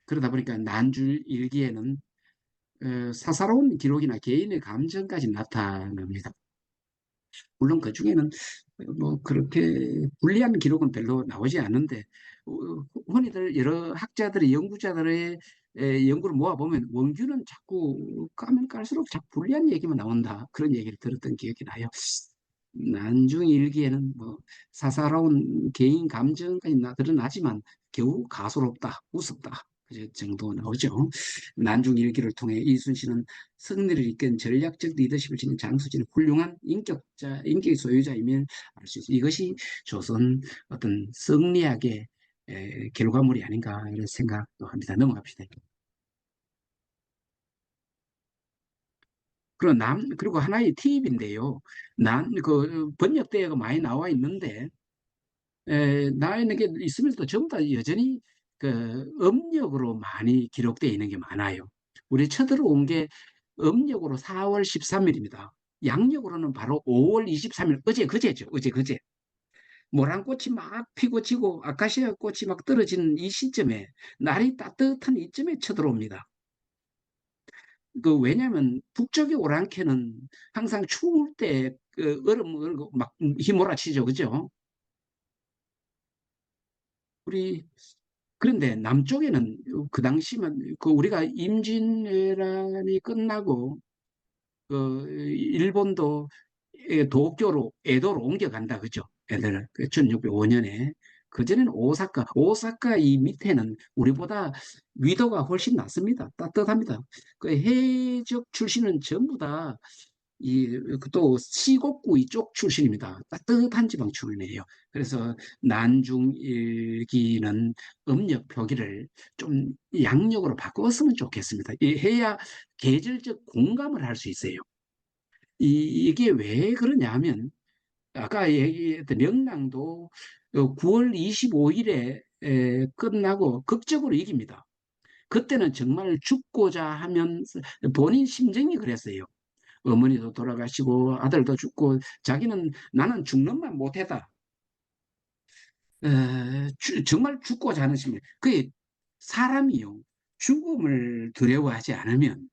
그러다 보니까 난중일기에는 사사로운 기록이나 개인의 감정까지 나타납니다. 물론 그 중에는 뭐 그렇게 불리한 기록은 별로 나오지 않는데 어, 흔히들 여러 학자들의 연구자들의 연구를 모아보면 원규는 자꾸 까면 깔수록 자꾸 불리한 얘기만 나온다 그런 얘기를 들었던 기억이 나요. 난중 일기에는 뭐 사사로운 개인 감정까지 드러나지만 겨우 가소롭다, 우습다 그 정도 나오죠. 난중 일기를 통해 이순신은 승리를 이끈 전략적 리더십을 지닌 장수진 훌륭한 인격의 소유자임을 알 수 있습니다. 이것이 조선 어떤 승리학의 결과물이 아닌가 이런 생각도 합니다. 넘어갑시다. 그리고 하나의 팁인데요. 번역대가 많이 나와 있는데, 나와 있는 게 있으면서도 전부 다 여전히 그 음력으로 많이 기록되어 있는 게 많아요. 우리 쳐들어온 게 음력으로 4월 13일입니다. 양력으로는 바로 5월 23일, 어제 그제죠. 어제 그제. 모란꽃이 막 피고 지고 아카시아 꽃이 막 떨어지는 이 시점에, 날이 따뜻한 이쯤에 쳐들어옵니다. 왜냐면 북쪽의 오랑캐는 항상 추울 때 얼음 막 휘몰아치죠. 그죠? 우리 그런데 남쪽에는 그 당시만 우리가 임진왜란이 끝나고 일본도 도쿄로 에도로 옮겨간다 그죠? 애들 1605년에 그전에는 오사카 이 밑에는 우리보다 위도가 훨씬 낮습니다. 따뜻합니다. 그 해적 출신은 전부 다 또 시곡구 이쪽 출신입니다. 따뜻한 지방 출신이에요. 그래서 난중일기는 음력 표기를 좀 양력으로 바꿨으면 좋겠습니다. 해야 계절적 공감을 할 수 있어요. 이게 왜 그러냐 하면, 아까 얘기했던 명랑도 9월 25일에 끝나고 극적으로 이깁니다. 그때는 정말 죽고자 하면 본인 심정이 그랬어요. 어머니도 돌아가시고 아들도 죽고 자기는 나는 죽는만 못했다. 정말 죽고자 하는 심정. 그게 사람이요. 죽음을 두려워하지 않으면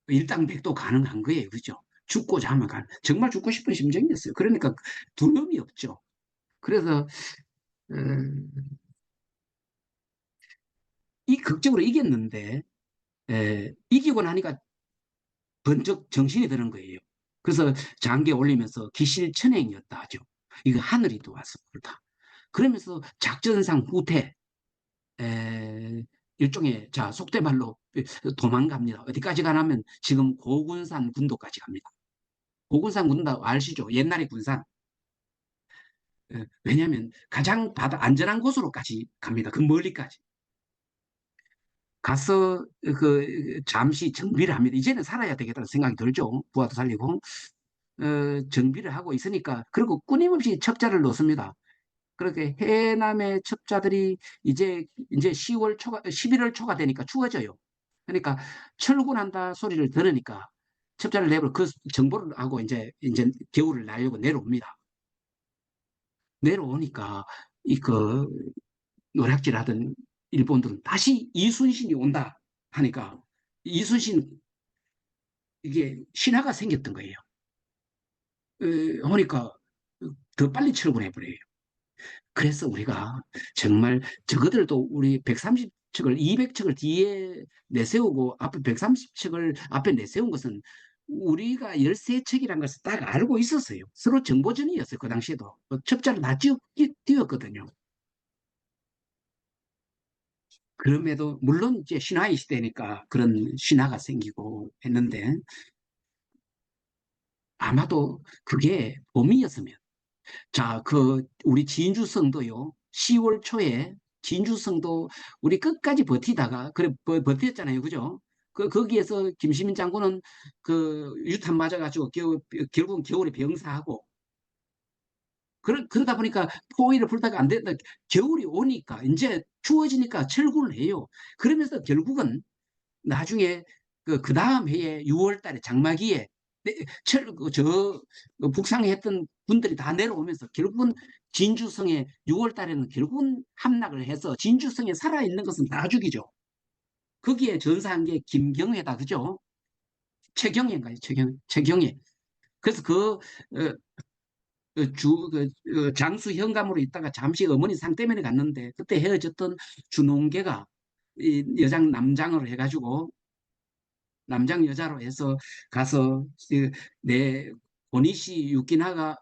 일당백도 가능한 거예요. 그죠? 죽고자 하면 정말 죽고 싶은 심정이었어요. 그러니까 두려움이 없죠. 그래서 어, 이 극적으로 이겼는데 이기고 나니까 번쩍 정신이 드는 거예요. 그래서 장계 올리면서 기실천행이었다 하죠. 이거 하늘이 도와서 그렇다. 그러면서 작전상 후퇴, 일종의 자 속된 말로 도망갑니다. 어디까지 가냐면 지금 고군산 군도까지 갑니다. 고군산 군도 아시죠? 옛날의 군산. 왜냐하면 가장 바다 안전한 곳으로까지 갑니다. 그 멀리까지. 가서 잠시 정비를 합니다. 이제는 살아야 되겠다는 생각이 들죠. 부하도 살리고 정비를 하고 있으니까. 그리고 끊임없이 첩자를 넣습니다. 그렇게 해남의 첩자들이 이제 10월 초가 11월 초가 되니까 추워져요. 그러니까 철군한다 소리를 들으니까 첩자를 내버려 그 정보를 하고 이제 겨울을 나려고 내려옵니다. 내려오니까 그 노략질하던 일본들은 다시 이순신이 온다 하니까 이순신 이게 신화가 생겼던 거예요. 하니까 더 빨리 철군해 버려요. 그래서 우리가 정말 적어들도 우리 130척을 200척을 뒤에 내세우고 앞에 130척을 앞에 내세운 것은 우리가 13척이라는 것을 딱 알고 있었어요. 서로 정보전이었어요. 그 당시에도 첩자를 다 띄웠거든요. 그럼에도 물론 이제 신화의 시대니까 그런 신화가 생기고 했는데 아마도 그게 봄이었으면 자, 우리 진주성도요. 10월 초에 진주성도 우리 끝까지 버티다가 그래 버텼잖아요. 그죠? 거기에서 김시민 장군은 그 유탄 맞아가지고 결국 겨울에 병사하고 그러다 보니까 포위를 풀다가 안 된다. 겨울이 오니까 이제 추워지니까 철군을 해요. 그러면서 결국은 나중에 그 다음 해에 6월 달에 장마기에 북상에 했던 분들이 다 내려오면서 결국은 진주성에 6월 달에는 결국은 함락을 해서 진주성에 살아있는 것은 다 죽이죠. 거기에 전사한 게 김경회다. 그죠? 최경회인가요? 최경회. 그래서 장수 현감으로 있다가 잠시 어머니 상 때문에 갔는데 그때 헤어졌던 준홍계가 이 여장 남장으로 해가지고 남장 여자로 해서 가서 내 고니시 유키나가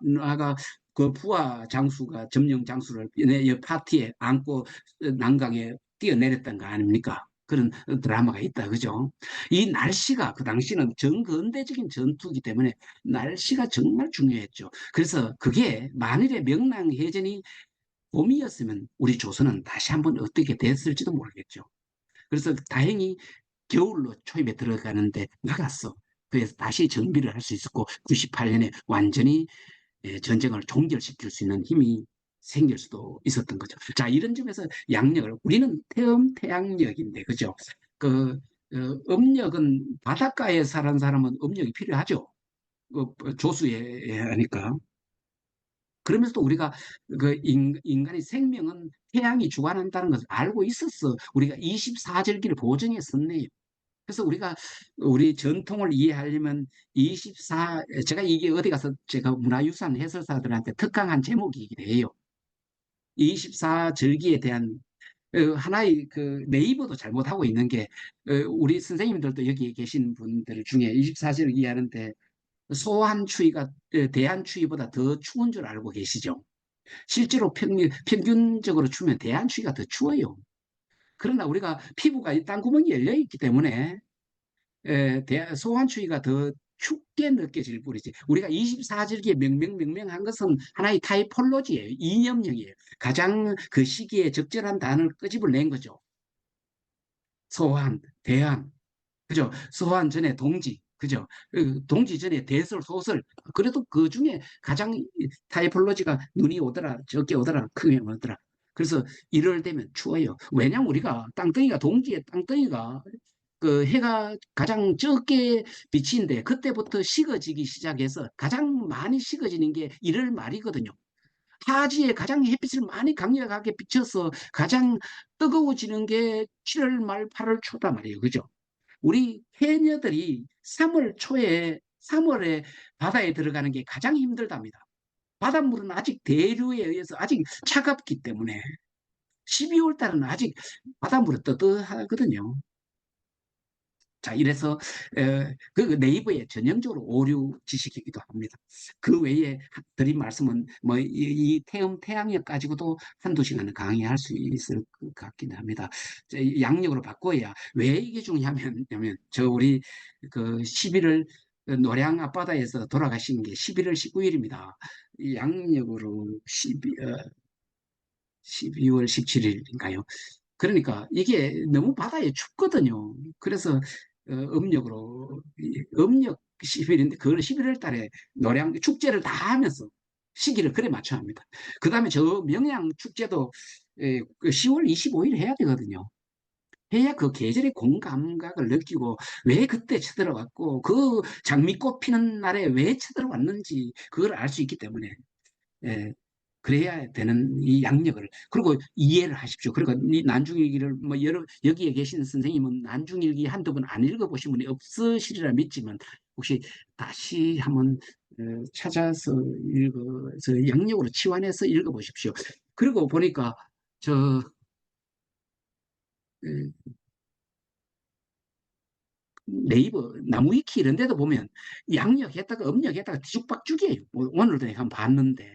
그 부하 장수가 점령 장수를 내 파티에 안고 난강에 뛰어내렸던 거 아닙니까? 그런 드라마가 있다, 그죠? 이 날씨가 그 당시는 정근대적인 전투이기 때문에 날씨가 정말 중요했죠. 그래서 그게 만일에 명랑해전이 봄이었으면 우리 조선은 다시 한번 어떻게 됐을지도 모르겠죠. 그래서 다행히 겨울로 초입에 들어가는데 나갔어. 그래서 다시 정비를 할 수 있었고 98년에 완전히 전쟁을 종결시킬 수 있는 힘이 생길 수도 있었던 거죠. 자, 이런 점에서 양력을 우리는 태음태양력인데, 그죠? 그 음력은 바닷가에 사는 사람은 음력이 필요하죠. 조수해야 하니까. 그러면서도 우리가 인간의 생명은 태양이 주관한다는 것을 알고 있었어. 우리가 24절기를 보정했었네요. 그래서 우리가 우리 전통을 이해하려면 제가 이게 어디 가서 제가 문화유산 해설사들한테 특강한 제목이기도 해요. 24절기에 대한 하나의 네이버도 잘못하고 있는 게, 우리 선생님들도 여기 계신 분들 중에 24절기 하는데 소환추위가 대한추위보다 더 추운 줄 알고 계시죠? 실제로 평균적으로 추면 대한추위가 더 추워요. 그러나 우리가 피부가 이 땅구멍이 열려 있기 때문에 소환추위가 더 춥게 느껴질 뿐이지. 우리가 24절기에 명명한 것은 하나의 타이폴로지예요. 이념형이에요. 가장 그 시기에 적절한 단어를 끄집어낸 거죠. 소환, 대한, 그죠? 소환 전에 동지, 그죠? 동지 전에 대설, 소설. 그래도 그 중에 가장 타이폴로지가 눈이 오더라, 적게 오더라, 크게 오더라. 그래서 1월 되면 추워요. 왜냐면 우리가 땅덩이가, 동지의 땅덩이가 해가 가장 적게 비치는데 그때부터 식어지기 시작해서 가장 많이 식어지는 게 1월 말이거든요. 하지에 가장 햇빛을 많이 강력하게 비춰서 가장 뜨거워지는 게 7월 말 8월 초단 말이에요. 그죠? 우리 해녀들이 3월 초에 3월에 바다에 들어가는 게 가장 힘들답니다. 바닷물은 아직 대류에 의해서 아직 차갑기 때문에 12월 달은 아직 바닷물은 뜨뜻하거든요. 자, 이래서 그 네이버에 전형적으로 오류 지식이기도 합니다. 그 외에 드린 말씀은 뭐 이 태양력 가지고도 한두 시간은 강의할 수 있을 것 같긴 합니다. 양력으로 바꿔야 왜 이게 중요하면 저 우리 11월 노량 앞바다에서 돌아가신 게 11월 19일입니다. 양력으로 12월 17일인가요? 그러니까 이게 너무 바다에 춥거든요. 그래서 음력 10일인데 그걸 11월 달에 노량 축제를 다 하면서 시기를 그래 맞춰 합니다. 그 다음에 저 명양 축제도 10월 25일 해야 되거든요. 해야 그 계절의 공감각을 느끼고 왜 그때 쳐들어왔고 그 장미꽃 피는 날에 왜 쳐들어왔는지 그걸 알 수 있기 때문에 예, 그래야 되는 이 양력을 그리고 이해를 하십시오. 그리고 이 난중일기를 뭐 여기에 계신 선생님은 난중일기 한두 번 안 읽어보신 분이 없으시리라 믿지만 혹시 다시 한번 찾아서 읽어서 양력으로 치환해서 읽어보십시오. 그리고 보니까 저 에, 네이버, 나무위키 이런 데도 보면 양력했다가 음력했다가 뒤죽박죽이에요. 오늘도 내가 한번 봤는데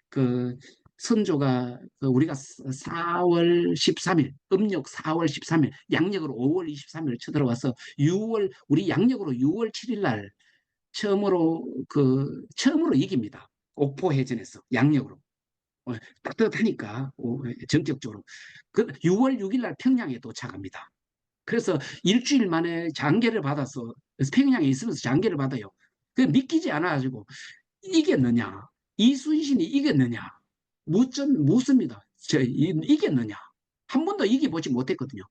그 선조가 우리가 4월 13일, 음력 4월 13일, 양력으로 5월 23일 쳐들어와서 우리 양력으로 6월 7일 날 처음으로 이깁니다. 옥포해전에서 양력으로. 따뜻하니까 전격적으로. 6월 6일 날 평양에 도착합니다. 그래서 일주일 만에 장계를 받아서 평양에 있으면서 장계를 받아요. 그 믿기지 않아가지고 이겼느냐? 이순신이 이겼느냐? 묻습니다. 이겼느냐? 한 번도 이겨보지 못했거든요.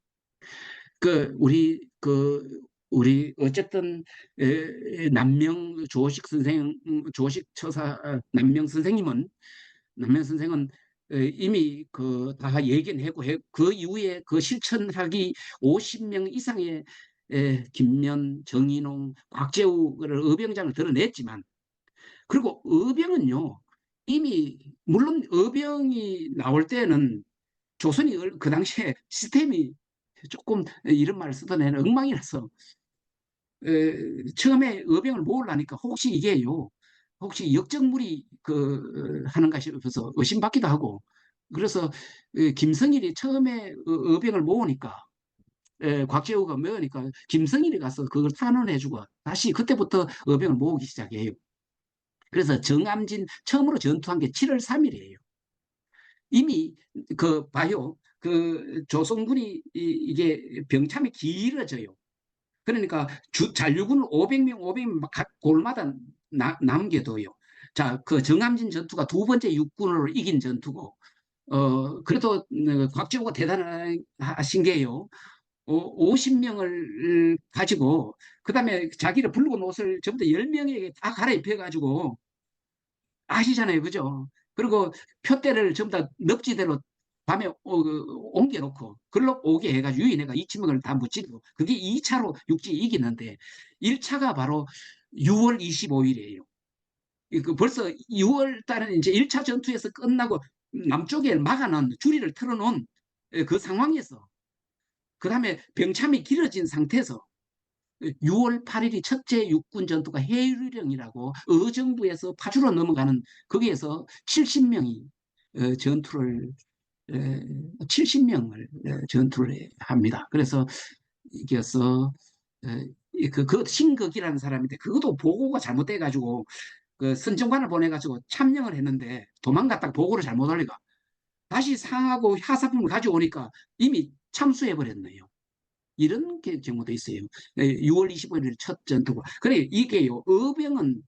우리 어쨌든 남명 조식 선생, 조식 처사 남명 선생은 이미 다 얘기하고 그 이후에 그 실천하기 50명 이상의 김면, 정인홍, 곽재우를 의병장을 드러냈지만 그리고 의병은요 이미 물론 의병이 나올 때는 조선이 그 당시에 시스템이 조금 이런 말을 쓰던 애는 엉망이라서 처음에 의병을 모으려니까 혹시 역적무리 하는 것이 없어서 의심받기도 하고 그래서 김성일이 처음에 의병을 모으니까 곽재우가 모으니까 김성일이 가서 그걸 탄원해주고 다시 그때부터 의병을 모으기 시작해요. 그래서 정암진 처음으로 전투한 게 7월 3일이에요. 이미 봐요. 조선군이 이게 병참이 길어져요. 그러니까 잔류군을 500명 각 골마다 남겨둬요. 자, 그 정함진 전투가 두 번째 육군을 이긴 전투고, 그래도 곽지호가 대단하신 게요. 50명을 가지고, 그 다음에 자기를 붉은 옷을 전부 다 10명에게 다 갈아입혀가지고, 아시잖아요. 그죠? 그리고 표대를 전부 다 넙지대로 밤에 옮겨놓고, 글로 오게 해가지고 유인해가 2천명을 다 무찌르고, 그게 2차로 육지 이기는데, 1차가 바로 6월 25일이에요. 그 벌써 6월 달은 이제 1차 전투에서 끝나고 남쪽에 막아놓은 주리를 틀어놓은 그 상황에서 그 다음에 병참이 길어진 상태에서 6월 8일이 첫째 육군 전투가 해유령이라고 의정부에서 파주로 넘어가는 거기에서 70명이 전투를 70명을 전투를 합니다. 그래서 이겨서 그 신극이라는 사람인데 그것도 보고가 잘못돼 가지고 그 선정관을 보내가지고 참령을 했는데 도망갔다가 보고를 잘못 올리가 다시 상하고 하사품을 가져오니까 이미 참수해 버렸네요. 이런 경우도 있어요. 6월 25일 첫 전투고. 그래 이게요. 의병은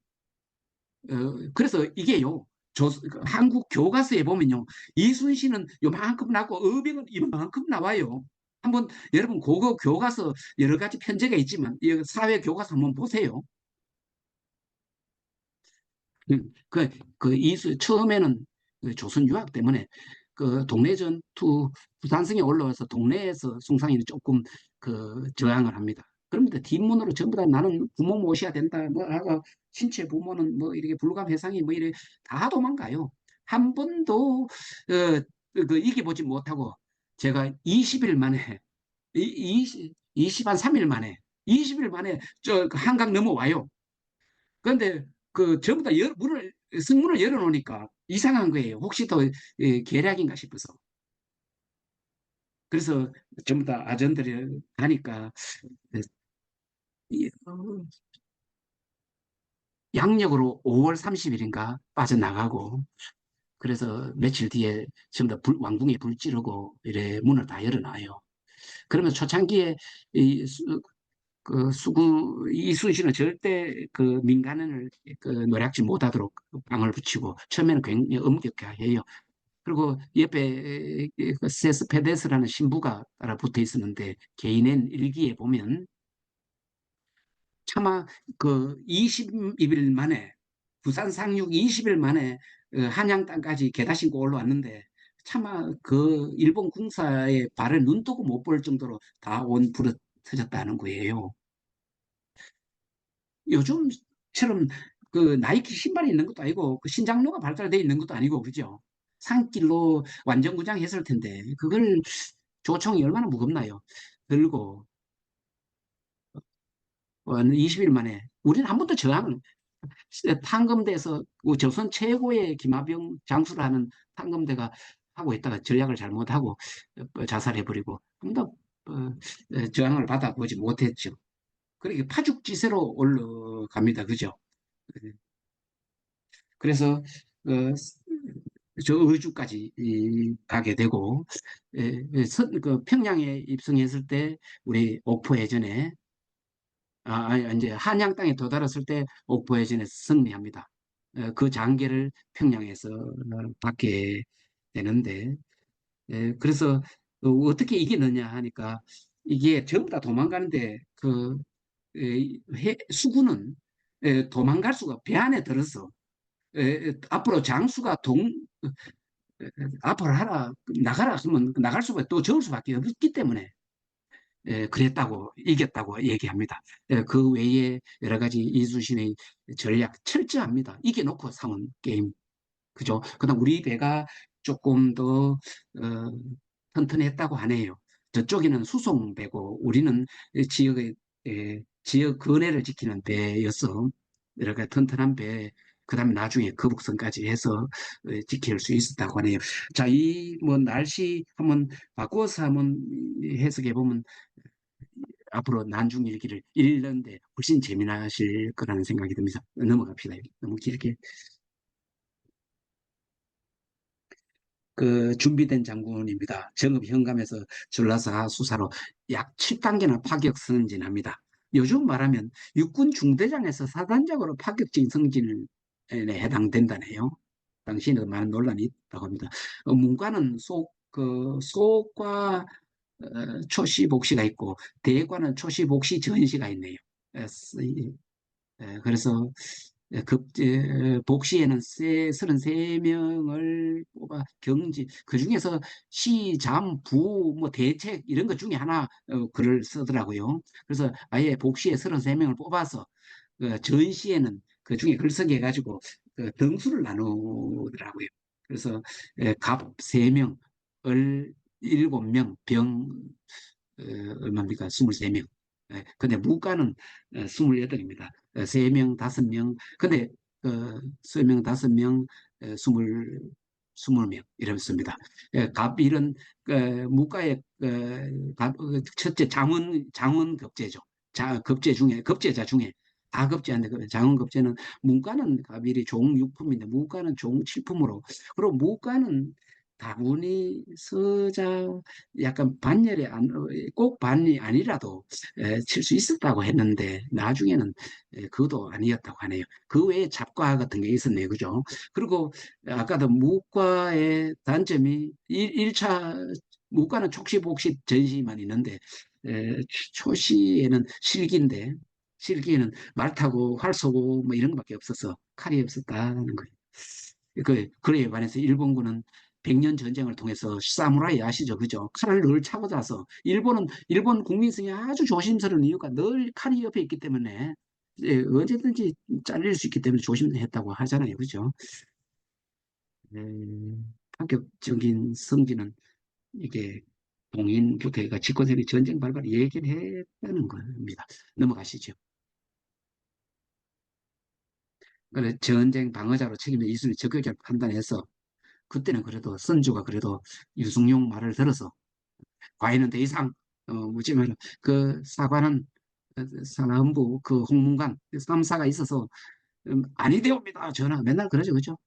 그래서 이게요. 한국 교과서에 보면요. 이순신은 요만큼 나고 의병은 이만큼 나와요. 한번 여러분 그거 교과서 여러 가지 편제가 있지만 사회 교과서 한번 보세요. 처음에는 그 조선 유학 때문에 그 동네 전투 부산성에 올라와서 동네에서 숭상인이 조금 그 저항을 합니다. 그런데 뒷문으로 전부 다 나는 부모 모셔야 된다. 뭐 하고 신체 부모는 뭐 이렇게 불감해상이 뭐 이래 다 도망가요. 한 번도 그 이겨보지 못하고 제가 20일 만에 20한 3일 만에 20일 만에 저 한강 넘어와요. 그런데 그 전부 다 승문을 열어놓으니까 이상한 거예요. 혹시 또 계략인가 싶어서. 그래서 전부 다 아전들이 가니까 양력으로 5월 30일인가 빠져나가고 그래서 며칠 뒤에 전부 다 왕궁에 불 지르고 이래 문을 다 열어놔요. 그러면 초창기에 그 이순신은 절대 그 민간인을 그 노략질 못하도록 방을 붙이고 처음에는 굉장히 엄격하게 해요. 그리고 옆에 그 세스페데스라는 신부가 따라 붙어 있었는데 개인의 일기에 보면 차마 그 20일 만에 부산 상륙 20일 만에 한양 땅까지 계다 신고 올라왔는데 차마 그 일본 군사의 발을 눈뜨고 못 볼 정도로 다 온 불어 터졌다는 거예요. 요즘처럼 그 나이키 신발이 있는 것도 아니고 그 신장로가 발달되어 있는 것도 아니고 그죠? 산길로 완전구장 했을 텐데 그걸 조총이 얼마나 무겁나요? 들고 20일 만에 우리는 한 번도 저항을 탄검대에서 그 조선 최고의 김하병 장수라는 탄검대가 하고 있다가 전략을 잘못하고 자살해버리고 한 번도 저항을 받아보지 못했죠. 그러니까 파죽지세로 올라갑니다. 그죠? 그래서 어, 저 의주까지 가게 되고 그 평양에 입성했을 때 우리 옥포해전에 이제 한양 땅에 도달했을 때 옥포해전에서 승리합니다. 그 장계를 평양에서 받게 되는데 그래서 어떻게 이기느냐 하니까 이게 전부 다 도망가는데 그 수군은 도망갈 수가 배 안에 들어서 앞으로 장수가 앞으로 하라 나가라 하면 나갈 수가 또 적을 수밖에 없기 때문에 그랬다고 이겼다고 얘기합니다. 그 외에 여러 가지 이순신의 전략 철저합니다. 이겨놓고 싸운 게임 그죠? 그다음 우리 배가 조금 더 튼튼했다고 하네요. 저쪽에는 수송배고 우리는 지역의 지역 근해를 지키는 배여서 여러 가지 튼튼한 배, 그다음에 나중에 거북선까지 해서 지킬 수 있었다고 하네요. 자, 이 뭐 날씨 한번 바꾸어서 한번 해석해 보면 앞으로 난중일기를 읽는데 훨씬 재미나실 거라는 생각이 듭니다. 넘어갑시다. 너무 길게. 그 준비된 장군입니다. 정읍 현감에서 전라사 수사로 약 7단계나 파격 승진합니다. 요즘 말하면 육군 중대장에서 사단장으로 파격적인 승진을 해당된다네요. 당시에는 많은 논란이 있다고 합니다. 문과는 소과 초시, 복시가 있고 대과는 초시, 복시, 전시가 있네요. 그래서 복시에는 33명을 뽑아 경지, 그 중에서 시, 잠, 부, 뭐 대책 이런 것 중에 하나 글을 쓰더라고요. 그래서 아예 복시에 33명을 뽑아서 전시에는 그 중에 글쓰기 해가지고 등수를 나누더라고요. 그래서 갑 3명, 을 7명, 병 얼마입니까? 23명. 근데 무과는 28입니다. 3명, 5명. 근데 3명, 5명, 20명 이렇습니다. 갑일은 무과의 첫째 장원 급제죠. 급제자 중에 다 급제한데 장원 급제는 문과는 갑일이 종 6품인데 무과는 종 7품으로, 그리고 무과는 다분히 서자 약간 반열에 꼭 반이 아니라도 칠 수 있었다고 했는데 나중에는 그것도 아니었다고 하네요. 그 외에 잡과 같은 게 있었네요. 그죠? 그리고 아까도 무과의 단점이 1차 무과는 촉시, 복시, 전시만 있는데 초시에는 실기인데 실기에는 말 타고 활 쏘고 뭐 이런 것밖에 없어서 칼이 없었다는 거예요. 그에 반해서 일본군은 100년 전쟁을 통해서 사무라이 아시죠? 그죠? 칼을 늘 차고 자서 일본 국민성이 아주 조심스러운 이유가 늘 칼이 옆에 있기 때문에 언제든지 잘릴 수 있기 때문에 조심했다고 하잖아요. 그죠? 파격적인 성진은 이게 동인 교태가 집권세력이 전쟁 발발을 얘기를 했다는 겁니다. 넘어가시죠. 그래, 전쟁 방어자로 책임을 이순이 적극적으로 판단해서 그때는 그래도 선조가 그래도 유승용 말을 들어서 과인은 더 이상 묻지만 그 사관은 산하헌부 그 홍문관 3사가 있어서 아니되옵니다 전하 맨날 그러죠. 그죠?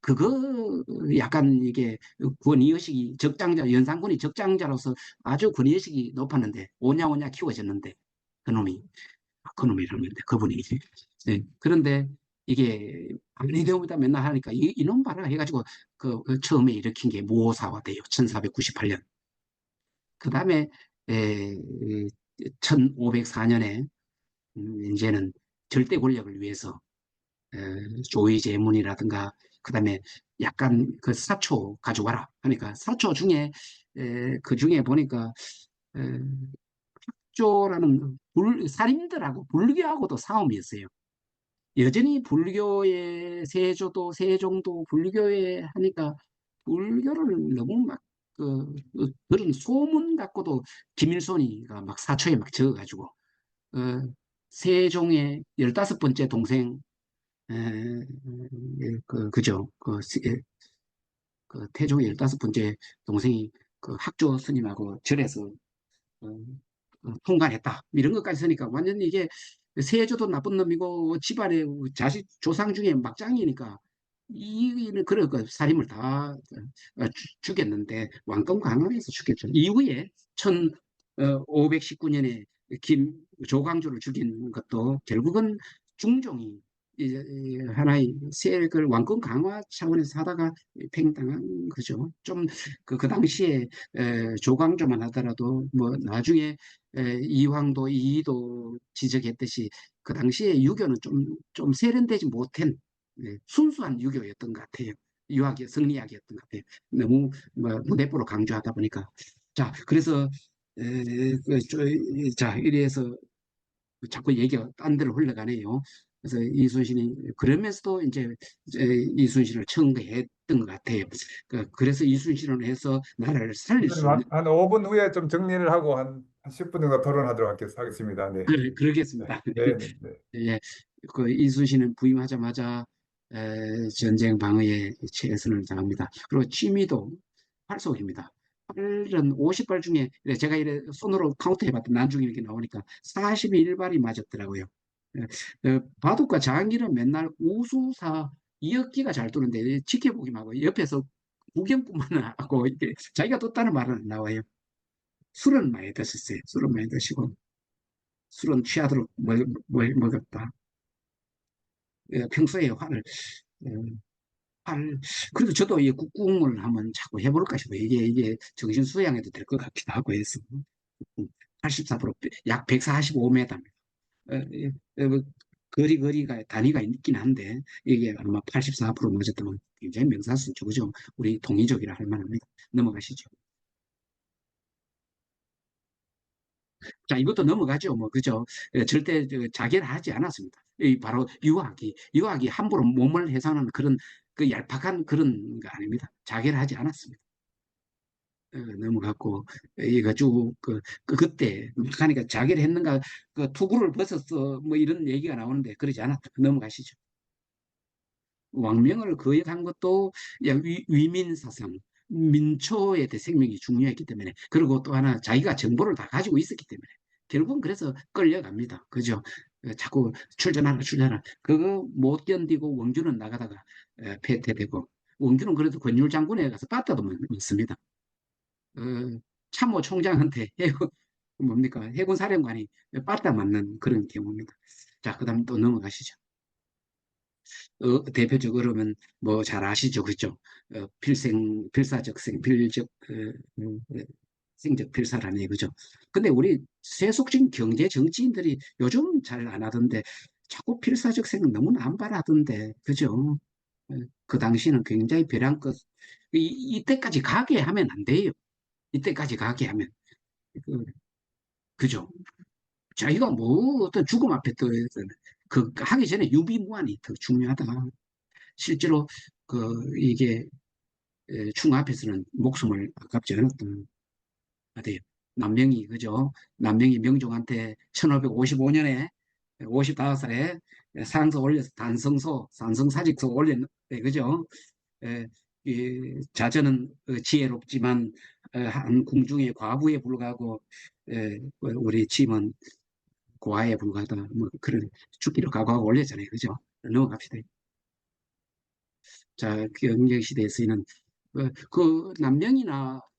그거 약간 이게 권위의식이 적장자 연산군이 적장자로서 아주 권위의식이 높았는데 오냐오냐 키워졌는데 그놈이 그놈이라는데 그분이 네. 그런데 이게 아니되옵니다 맨날 하니까 이놈 봐라 해가지고 그 처음에 일으킨 게 무오사화돼요. 1498년. 그 다음에 1504년에 이제는 절대 권력을 위해서 조의 제문이라든가 그다음에 약간 그 사초 가져와라 하니까 사초 중에 그 중에 보니까 에, 학조라는 살인들하고 불교하고도 싸움이 있어요. 여전히 불교의 세종도 불교에 하니까 불교를 너무 막 그런 소문 갖고도 김일손이가 막 사초에 막 적어가지고 세종의 15번째 동생 그죠 그 태종의 15번째 동생이 그 학조 스님하고 절에서 어, 통과했다 이런 것까지 쓰니까 완전 이게 세조도 나쁜 놈이고 집안의 자식 조상 중에 막장이니까 이는 그래 그 살인을 다 죽였는데 왕권 강압해서 죽였죠. 이후에 1519년에 김 조광조를 죽인 것도 결국은 중종이 이제 하나의 세력을 왕권 강화 차원에서 하다가 팽당한 거죠. 좀 그 당시에 조광조만 하더라도 뭐 나중에 이황도 이이도 지적했듯이 그 당시에 유교는 좀 세련되지 못한 순수한 유교였던 것 같아요. 유학의 성리학이었던 것 같아요. 너무 뭐 무대뽀로 강조하다 보니까 자 그래서 자 이래서 자꾸 얘기가 딴 데로 흘러가네요. 그래서 이순신이 그러면서도 이제 이순신을 청구했던 것 같아요. 그래서 이순신을 해서 나라를 살릴 수 있는 한 5분 후에 좀 정리를 하고 한 10분 정도 토론하도록 하겠습니다. 네. 그러겠습니다. 네, 네, 네. 예, 그 이순신은 부임하자마자 전쟁 방어에 최선을 다합니다. 그리고 취미도 활쏘기입니다. 활은 50발 중에 제가 이래 손으로 카운트 해봤더니 나중에 이렇게 나오니까 41발이 맞았더라고요. 바둑과 장기는 맨날 우수사 이역기가 잘 두는데 지켜보기만 하고 옆에서 구경뿐만 하고 이렇게 자기가 뒀다는 말은 안 나와요. 술은 많이 드셨어요. 술은 많이 드시고 술은 취하도록 먹었다. 평소에 어, 활, 그래도 저도 이 국궁을 한번 자꾸 해볼까 싶어요. 이게 정신 수양에도 될 것 같기도 하고 해서. 84%, 약 145m입니다. 뭐 거리가 단위가 있긴 한데 이게 아마 84% 맞았다면 굉장히 명사수죠. 그죠? 우리 동의적이라 할 만합니다. 넘어가시죠. 자, 이것도 넘어가죠. 뭐, 그죠? 절대 자결하지 않았습니다. 이 바로 유학이 함부로 몸을 해산하는 그런 그 얄팍한 그런 거 아닙니다. 자결하지 않았습니다. 넘어갔고, 이거 쭉, 그때, 막 하니까 자결했는가, 그 투구를 벗었어, 뭐 이런 얘기가 나오는데, 그러지 않았다. 넘어가시죠. 왕명을 거역한 것도 위민사상, 민초에 대해 생명이 중요했기 때문에, 그리고 또 하나 자기가 정보를 다 가지고 있었기 때문에, 결국은 그래서 끌려갑니다. 그죠? 자꾸 출전하라. 그거 못 견디고 원주는 나가다가 패퇴되고, 원주는 그래도 권율 장군에 가서 빠따도 먹습니다. 어, 참모 총장한테 뭡니까? 해군 사령관이 빠따 맞는 그런 경우입니다. 자, 그 다음 또 넘어가시죠. 대표적으로 면 뭐 잘 아시죠, 그죠? 필사적생, 생적 필사라네, 그죠? 근데 우리 세속적인 경제 정치인들이 요즘 잘 안 하던데 자꾸 필사적생은 너무나 안 바라던데, 그죠? 그 당시는 굉장히 벼랑끝, 이때까지 가게 하면 안 돼요. 이때까지 가게 하면. 그, 그죠? 자기가 뭐 어떤 죽음 앞에 그 하기 전에 유비무환이 더 중요하다. 실제로 이게 충 앞에서는 목숨을 아깝지 않았다 하대요. 남명이 그죠? 남명이 명종한테 1555년에 55살에 상서 올려서 산성사직서 올렸는데 그죠? 에, 자전은 지혜롭지만 한 궁중의 과부에 불과하고 우리 짐은 고아에 불과하다. 뭐 그런 죽기를 각오하고 올렸잖아요. 그죠? 넘어갑시다. 자, 경쟁시대에 쓰이는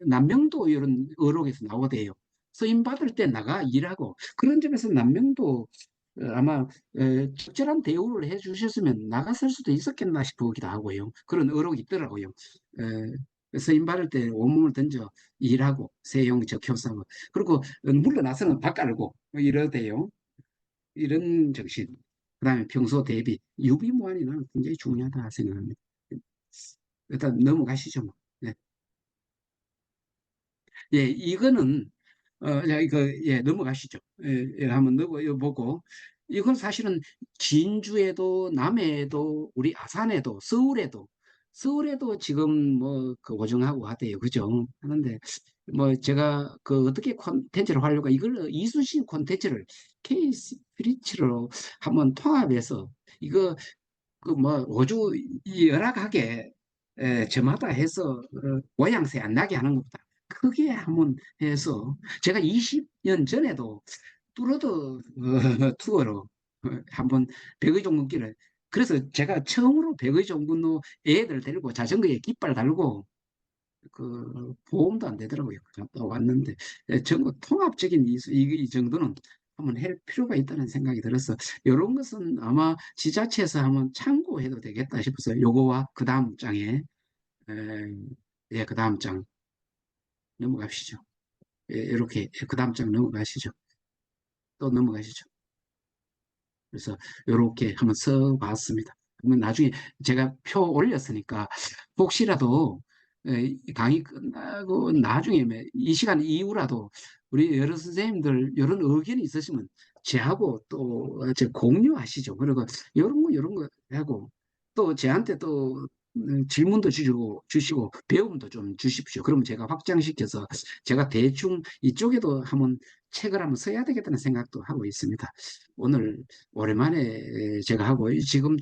남명도 이런 어록에서 나오대요. 쓰임 받을 때 나가 일하고 그런 점에서 남명도 아마 적절한 대우를 해주셨으면 나갔을 수도 있었겠나 싶기도 하고요. 그런 어록이 있더라고요. 쓰임 받을 때 온몸을 던져 일하고 세용 적효사고 그리고 물러나서는 밥 깔고 뭐 이러대요. 이런 정신. 그다음에 평소 대비 유비무환이 나는 굉장히 중요하다 생각합니다. 일단 넘어가시죠. 뭐. 네. 예, 이거는 자, 이거 예, 넘어가시죠. 한번 넘어보고 이건 사실은 진주에도 남해에도 우리 아산에도 서울에도 지금 뭐 그 고정하고 하대요. 그죠? 하는데 뭐 제가 그 어떻게 콘텐츠를 하려고 이걸 이순신 콘텐츠를 K 스피리츠로 한번 통합해서 이거 그 뭐 오주 열악하게 저마다 해서 모양새 안 나게 하는 것보다 크게 한번 해서 제가 20년 전에도 뚜러드 투어로 한번 백의 종군길을 그래서 제가 처음으로 백의 종군로 애들 데리고 자전거에 깃발 달고 그 보험도 안 되더라고요. 갔다 왔는데 전부 통합적인 이 정도는 한번 할 필요가 있다는 생각이 들어서 이런 것은 아마 지자체에서 한번 참고해도 되겠다 싶어서 요거와 그 다음 장에 예, 그 다음 장 넘어가시죠. 예, 이렇게 그 다음 장 넘어가시죠. 또 넘어가시죠. 그래서 이렇게 한번 써봤습니다. 그러면 나중에 제가 표 올렸으니까 혹시라도 강의 끝나고 나중에 이 시간 이후라도 우리 여러 선생님들 이런 의견이 있으시면 저하고 또 공유하시죠. 그리고 이런 거 하고 또 저한테 또 질문도 주시고 배움도 좀 주십시오. 그러면 제가 확장시켜서 제가 대충 이쪽에도 한번 책을 한번 써야 되겠다는 생각도 하고 있습니다. 오늘 오랜만에 제가 하고 지금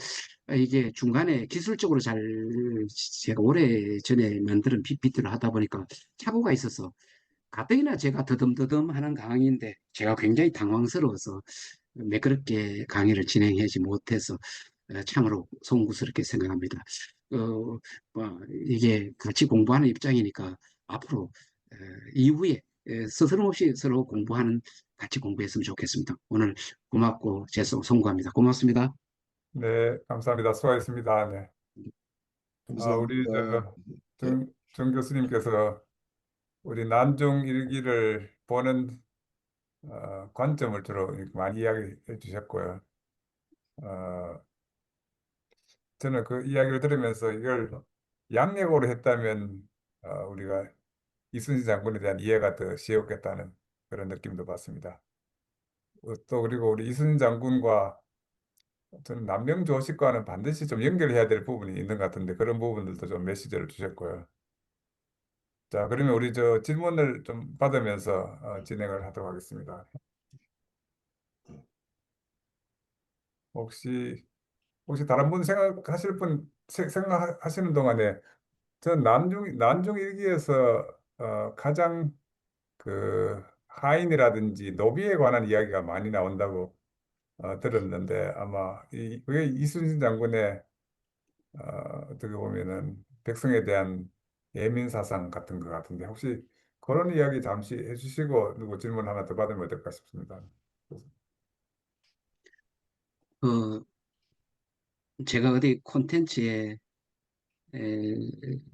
이게 중간에 기술적으로 제가 오래 전에 만드는 PPT를 하다 보니까 착오가 있어서 가뜩이나 제가 더듬더듬 하는 강의인데 제가 굉장히 당황스러워서 매끄럽게 강의를 진행하지 못해서 참으로 송구스럽게 생각합니다. 이게 같이 공부하는 입장이니까 앞으로 어, 이후에 스스럼 없이 서로 공부하는 같이 공부했으면 좋겠습니다. 오늘 고맙고 송구합니다. 고맙습니다. 네, 감사합니다. 수고하셨습니다. 네. 우리 감사합니다. 네. 정 교수님께서 우리 난중 일기를 보는 관점을 주로 이렇게 많이 이야기해 주셨고요. 어, 저는 그 이야기를 들으면서 이걸 양력으로 했다면 우리가 이순신 장군에 대한 이해가 더 쉬웠겠다는 그런 느낌도 받습니다. 또 그리고 우리 이순신 장군과 저는 남명조직과는 반드시 좀 연결해야 될 부분이 있는 것 같은데 그런 부분들도 좀 메시지를 주셨고요. 자, 그러면 우리 질문을 좀 받으면서 진행을 하도록 하겠습니다. 혹시 다른 분 생각하실 분 생각하시는 동안에 전 난중 일기에서 가장 그 하인이라든지 노비에 관한 이야기가 많이 나온다고 들었는데 아마 그게 이순신 장군의 어, 어떻게 보면은 백성에 대한 예민 사상 같은 것 같은데 혹시 그런 이야기 잠시 해주시고 누구 질문 하나 더 받으면 어떨까 싶습니다. 그 제가 어디 콘텐츠에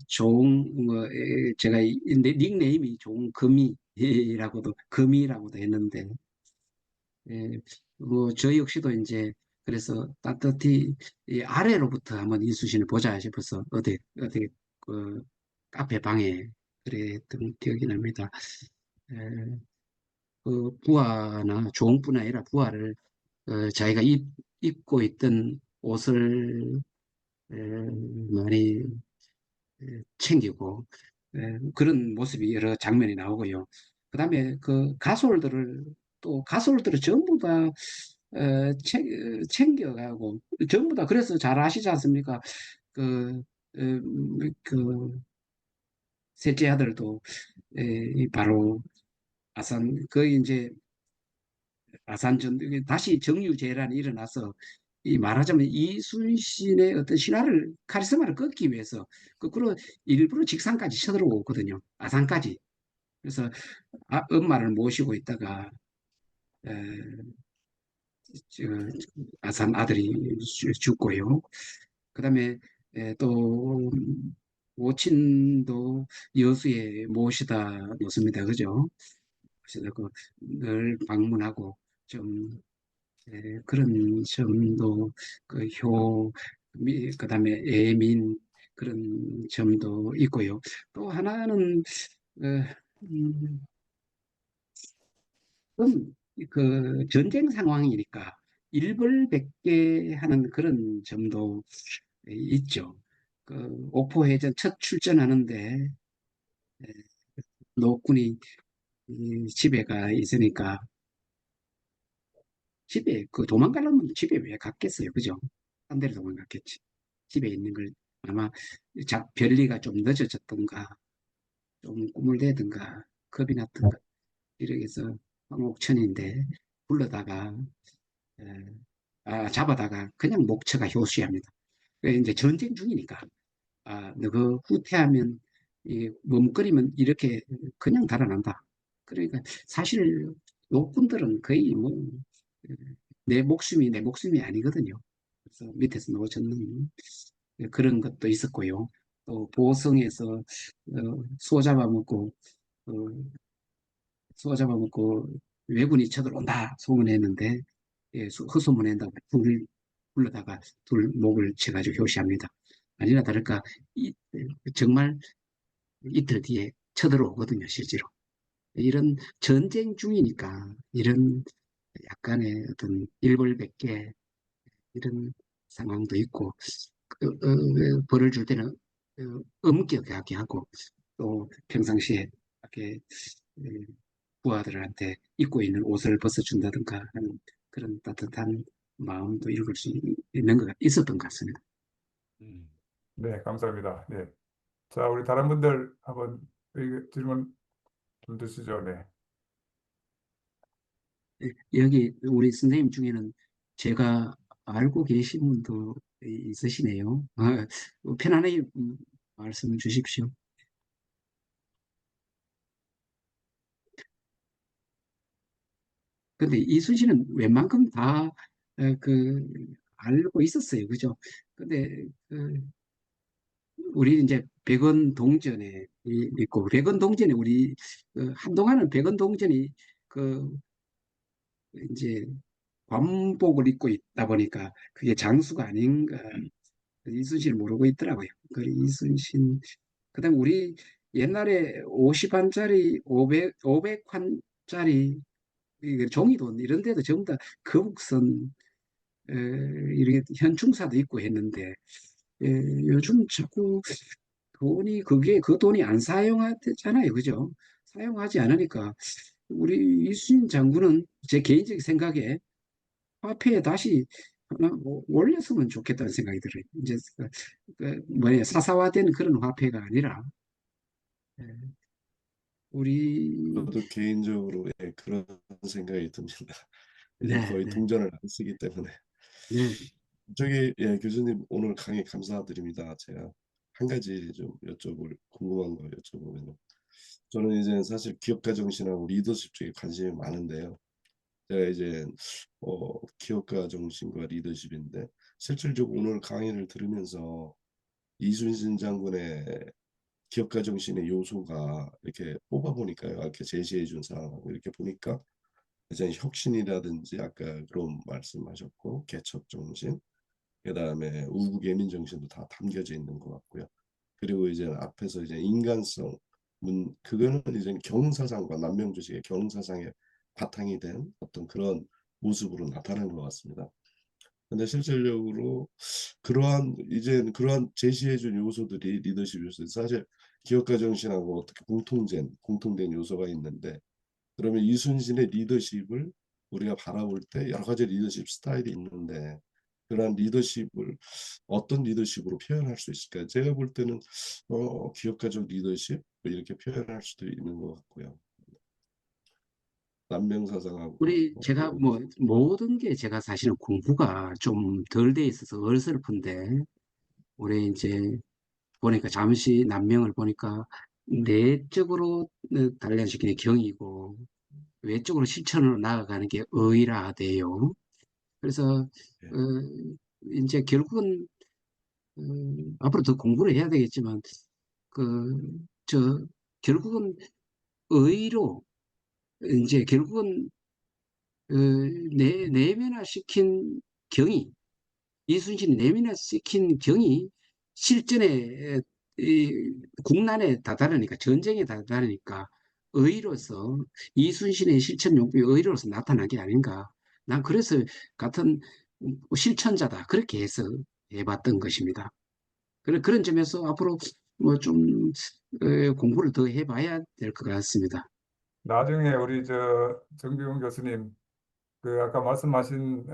좋은 제가 닉네임이 좋은 금이라고도 했는데 저 역시도 이제 그래서 따뜻히 이 아래로부터 한번 이수신을 보자 싶어서 어디 그 카페 방에 그랬던 기억이 납니다. 에, 그 부하나 좋은 뿐 아니라 부하를 자기가 입고 있던 옷을 에, 많이 챙기고 그런 모습이 여러 장면이 나오고요. 그다음에 그 가솔들을 전부 다 챙겨가고 전부 다 그래서 잘 아시지 않습니까? 그, 어, 그 셋째 아들도 바로 이제 아산전 다시 정유재란이 일어나서 이 말하자면 이순신의 어떤 신화를 카리스마를 꺾기 위해서 거꾸로 일부러 직상까지 쳐들어오거든요. 아산까지. 그래서 엄마를 모시고 있다가 에, 저, 아산 아들이 죽고요. 그다음에 또 모친도 여수에 모시다 놓습니다. 그죠? 그래서 늘 방문하고 좀 그런 점도 그다음에 애민 그런 점도 있고요. 또 하나는 어, 음, 전쟁 상황이니까 일벌백계 하는 그런 점도 있죠. 옥포해전 첫 출전하는데 노군이 이 집에 가 있으니까 집에 도망가려면 집에 왜 갔겠어요, 그죠? 딴 데로 도망갔겠지. 집에 있는 걸 아마 별리가 좀 늦어졌던가 좀 꿈을 대든가 겁이 났던가 이렇게 해서 황옥천인데 불러다가 에, 잡아다가 그냥 목처가 효시합니다. 이제 전쟁 중이니까 너그 후퇴하면 이 머뭇거리면 이렇게 그냥 달아난다. 그러니까 사실 노군들은 거의 뭐 내 목숨이 아니거든요. 그래서 밑에서 놓아줬는 그런 것도 있었고요. 또 보성에서 소 잡아먹고 어, 소 잡아먹고 왜군이 쳐들어온다 소문했는데 헛소문낸다고 불러다가 둘 목을 쳐가지고 효시합니다. 아니나 다를까 정말 이틀 뒤에 쳐들어오거든요, 실제로. 이런 전쟁 중이니까 이런 약간의 어떤 일벌백계 이런 상황도 있고 벌을 줄 때는 엄격하게 하고 또 평상시에 이렇게 어, 부하들한테 입고 있는 옷을 벗어준다든가 하는 그런 따뜻한 마음도 읽을 수 있었던 것 같습니다. 네, 감사합니다. 네. 자, 우리 다른 분들 한번 질문 좀 드시죠. 네. 여기 우리 선생님 중에는 제가 알고 계신 분도 있으시네요. 편안하게 말씀 주십시오. 근데 이순신은 웬만큼 다 그 알고 있었어요. 그죠? 근데 우리 이제 백원 동전에 있고 백원 동전에 우리 한동안은 백원 동전이 그 이제 관복을 입고 있다 보니까 그게 장수가 아닌가 이순신을 모르고 있더라고요. 그 이순신 그다음 우리 옛날에 50원짜리 500환짜리 종이돈 이런 데도 전부 다 거북선 이렇게 현충사도 있고 했는데 예, 요즘 자꾸 돈이 그게 그 돈이 안 사용하잖아요, 그죠? 사용하지 않으니까 우리 이순신 장군은 제 개인적인 생각에 화폐에 다시 하나 올렸으면 좋겠다는 생각이 들어요. 이제 뭐냐 사사화된 그런 화폐가 아니라 예, 우리 저도 개인적으로 예, 그런 생각이 듭니다. 이제 네, 거의 네, 동전을 안 쓰기 때문에. 네, 저기 예, 교수님 오늘 강의 감사드립니다. 제가 한 가지 좀 여쭤볼 궁금한 거 여쭤보면 저는 이제 사실 기업가 정신하고 리더십 쪽에 관심이 많은데요. 제가 이제 기업가 정신과 리더십인데 실질적으로 오늘 강의를 들으면서 이순신 장군의 기업가 정신의 요소가 이렇게 뽑아보니까요. 이렇게 제시해 준 사항하고 이렇게 보니까 이제 혁신이라든지 아까 그런 말씀하셨고 개척 정신, 그다음에 우국예민 정신도 다 담겨져 있는 것 같고요. 그리고 이제 앞에서 이제 인간성 그거는 이제 경사상과 남명주식의 경사상의 바탕이 된 어떤 그런 모습으로 나타나는 것 같습니다. 근데 실질적으로 그러한 제시해준 요소들이 리더십 요소 사실 기업가 정신하고 어떻게 공통된 요소가 있는데 그러면 이순신의 리더십을 우리가 바라볼 때 여러 가지 리더십 스타일이 있는데 그러한 리더십을 어떤 리더십으로 표현할 수 있을까? 제가 볼 때는 기업가적 리더십 이렇게 표현할 수도 있는 것 같고요. 남명사상하고 우리 제가 뭐 모든 게 제가 사실은 공부가 좀 덜 돼 있어서 어설픈데 올해 이제 보니까 잠시 남명을 보니까 내적으로 단련시키는 경이고 외적으로 실천으로 나아가는 게 의라 하대요. 그래서 예, 어, 이제 결국은 앞으로 더 공부를 해야 되겠지만 저 결국은 의로 이제 결국은 내면화시킨 경이 이순신이 내면화시킨 경이 실전에 국난에 다다르니까 전쟁에 다다르니까 의로서 이순신의 실천 용법이 의로서 나타난 게 아닌가. 난 그래서 같은 실천자다 그렇게 해서 해봤던 것입니다. 그런 점에서 앞으로 뭐 좀 공부를 더 해봐야 될 것 같습니다. 나중에 우리 저 정비용 교수님 그 아까 말씀하신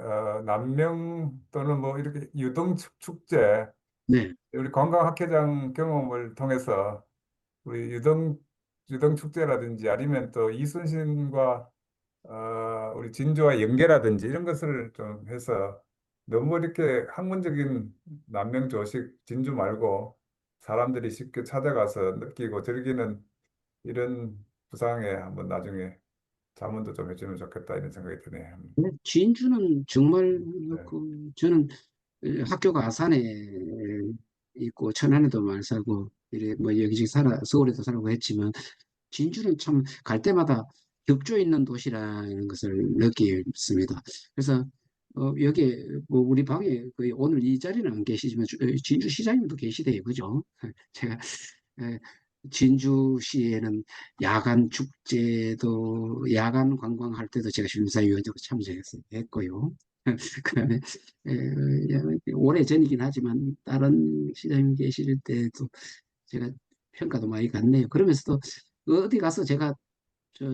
남명 또는 뭐 이렇게 유등 축제 네. 우리 관광학회장 경험을 통해서 우리 유등 축제라든지 아니면 또 이순신과 우리 진주와 연계라든지 이런 것을 좀 해서 너무 이렇게 학문적인 남명조식 진주 말고 사람들이 쉽게 찾아가서 느끼고 즐기는 이런 부상에 한번 나중에 자문도 좀 해주면 좋겠다 이런 생각이 드네요. 네, 진주는 정말 네. 저는 학교가 아산에 있고 천안에도 많이 살고 이래 뭐 여기저기 서울에도 살고 했지만 진주는 참 갈 때마다 격조 있는 도시라는 것을 느끼습니다. 그래서 여기 뭐 우리 방에 거의 오늘 이 자리는 안 계시지만 진주 시장님도 계시대요, 그죠? 제가 에, 진주시에는 야간 축제도 야간 관광할 때도 제가 심사위원으로 참석했고요. 그다음에 오래 전이긴 하지만 다른 시장님 계실 때도 제가 평가도 많이 갔네요. 그러면서도 어디 가서 제가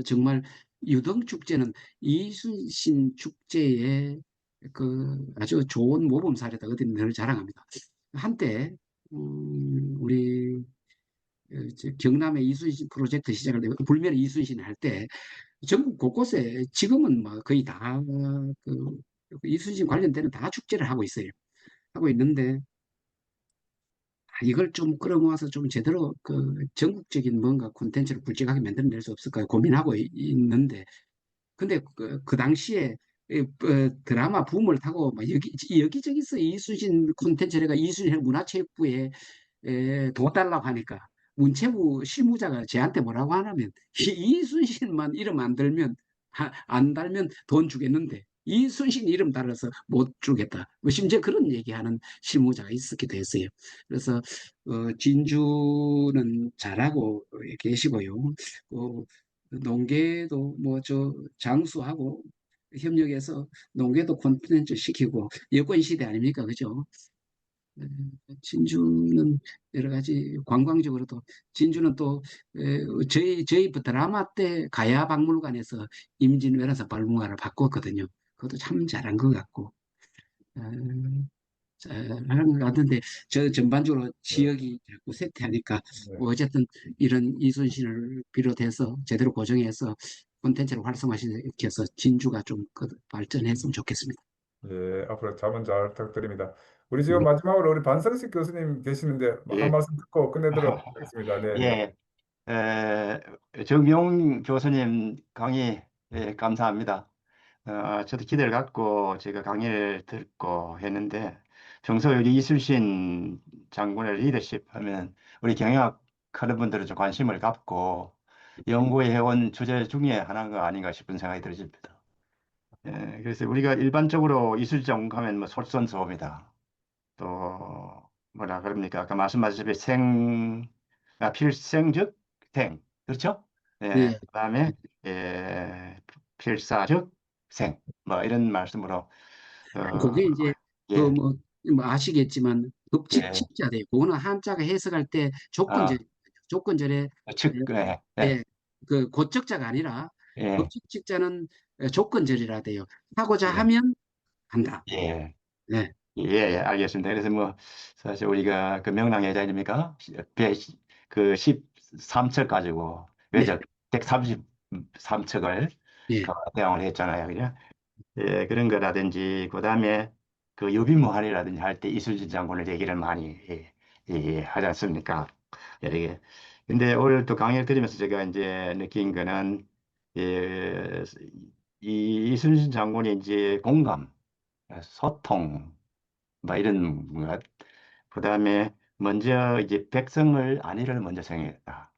정말 유등 축제는 이순신 축제의 아주 좋은 모범 사례다. 어디 늘 자랑합니다. 한때 우리 경남의 이순신 프로젝트 시작할 때 불멸 이순신 할 때 전국 곳곳에 지금은 뭐 거의 다 이순신 관련되는 다 축제를 하고 있어요. 하고 있는데 이걸 좀 끌어모아서 좀 제대로 전국적인 뭔가 콘텐츠를 굵직하게 만들어낼 수 없을까 고민하고 있는데 근데 그 당시에 드라마 붐을 타고 막 여기저기서 이순신 콘텐츠가 이순신 문화체육부에 도와달라고 하니까 문체부 실무자가 저한테 뭐라고 하냐면 이순신만 이름 안 들면 안 달면 돈 주겠는데 이순신 이름 달아서 못 주겠다. 뭐 심지어 그런 얘기하는 실무자가 있었기도 했어요. 그래서 진주는 잘하고 계시고요. 어, 농계도 뭐 저 장수하고 협력해서 농계도 콘텐츠 시키고 여권 시대 아닙니까? 그죠? 진주는 여러 가지 관광적으로도 진주는 또 저희 드라마 때 가야박물관에서 임진왜란사 박물관을 바꿨거든요. 그것도 참 잘한 것 같고 어, 잘하는 것 같은데 저 전반적으로 네, 지역이 자꾸 쇠퇴하니까 네, 뭐 어쨌든 이런 이순신을 비롯해서 제대로 고정해서 콘텐츠를 활성화시켜서 진주가 좀 발전했으면 좋겠습니다. 예, 앞으로 잠은 잘 부탁드립니다. 우리 지금 네. 마지막으로 우리 반성식 교수님 계시는데 한 예. 말씀 듣고 끝내도록 하겠습니다. 네, 네. 예. 정용 교수님 강의 감사합니다. 저도 기대를 갖고 제가 강의를 듣고 했는데 평소 우리 이순신 장군의 리더십 하면 우리 경영학 하는 분들은 좀 관심을 갖고 연구해 온 주제 중에 하나가 아닌가 싶은 생각이 들습니다. 그래서 우리가 일반적으로 이순신 장군 하면 뭐 솔선수범이다. 또 뭐라 그럽니까? 아까 말씀하셨듯이 필생 즉 생, 그렇죠? 네. 그다음에 필사 즉 생, 뭐 이런 말씀으로 어, 그게 이제 그 예, 뭐 아시겠지만 법칙 예, 칙자돼요. 그거는 한자가 해석할 때 조건절 아, 조건절에 예, 그 고적자가 아니라 예, 법칙 칙자는 조건절이라 돼요. 하고자 예, 하면 한다. 예, 네, 예, 알겠습니다. 그래서 뭐 사실 우리가 그 명랑해자 아닙니까? 그 13척 가지고 네, 외적 133척을 예. 대항을 했잖아요. 그죠? 예, 그런 거라든지, 그 다음에 그 유비무환이라든지 할 때 이순신 장군을 얘기를 많이 하지 않습니까? 예, 이게. 근데 오늘 또 강의를 들으면서 제가 이제 느낀 거는, 예, 이 이순신 장군이 이제 공감, 소통, 뭐 이런 것, 그 다음에 먼저 이제 백성을 안위를 먼저 생각했다.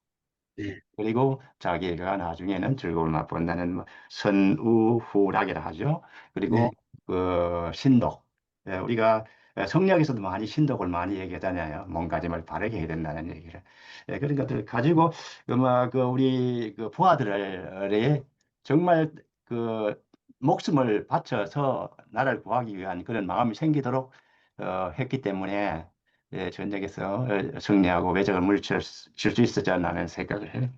네, 그리고 자기가 나중에는 즐거움을 맛본다는 뭐 선우후락이라 하죠. 네. 그리고 그 신독. 우리가 성리학에서도 많이 신독을 많이 얘기하잖아요. 몸가짐을 바르게 해야 된다는 얘기를. 그런 것들을 가지고 그 우리 그 부하들을 정말 그 목숨을 바쳐서 나라를 구하기 위한 그런 마음이 생기도록 했기 때문에 전쟁에서 승리하고 외적을 물리칠 수 있었지 않나 하는 생각을 해요.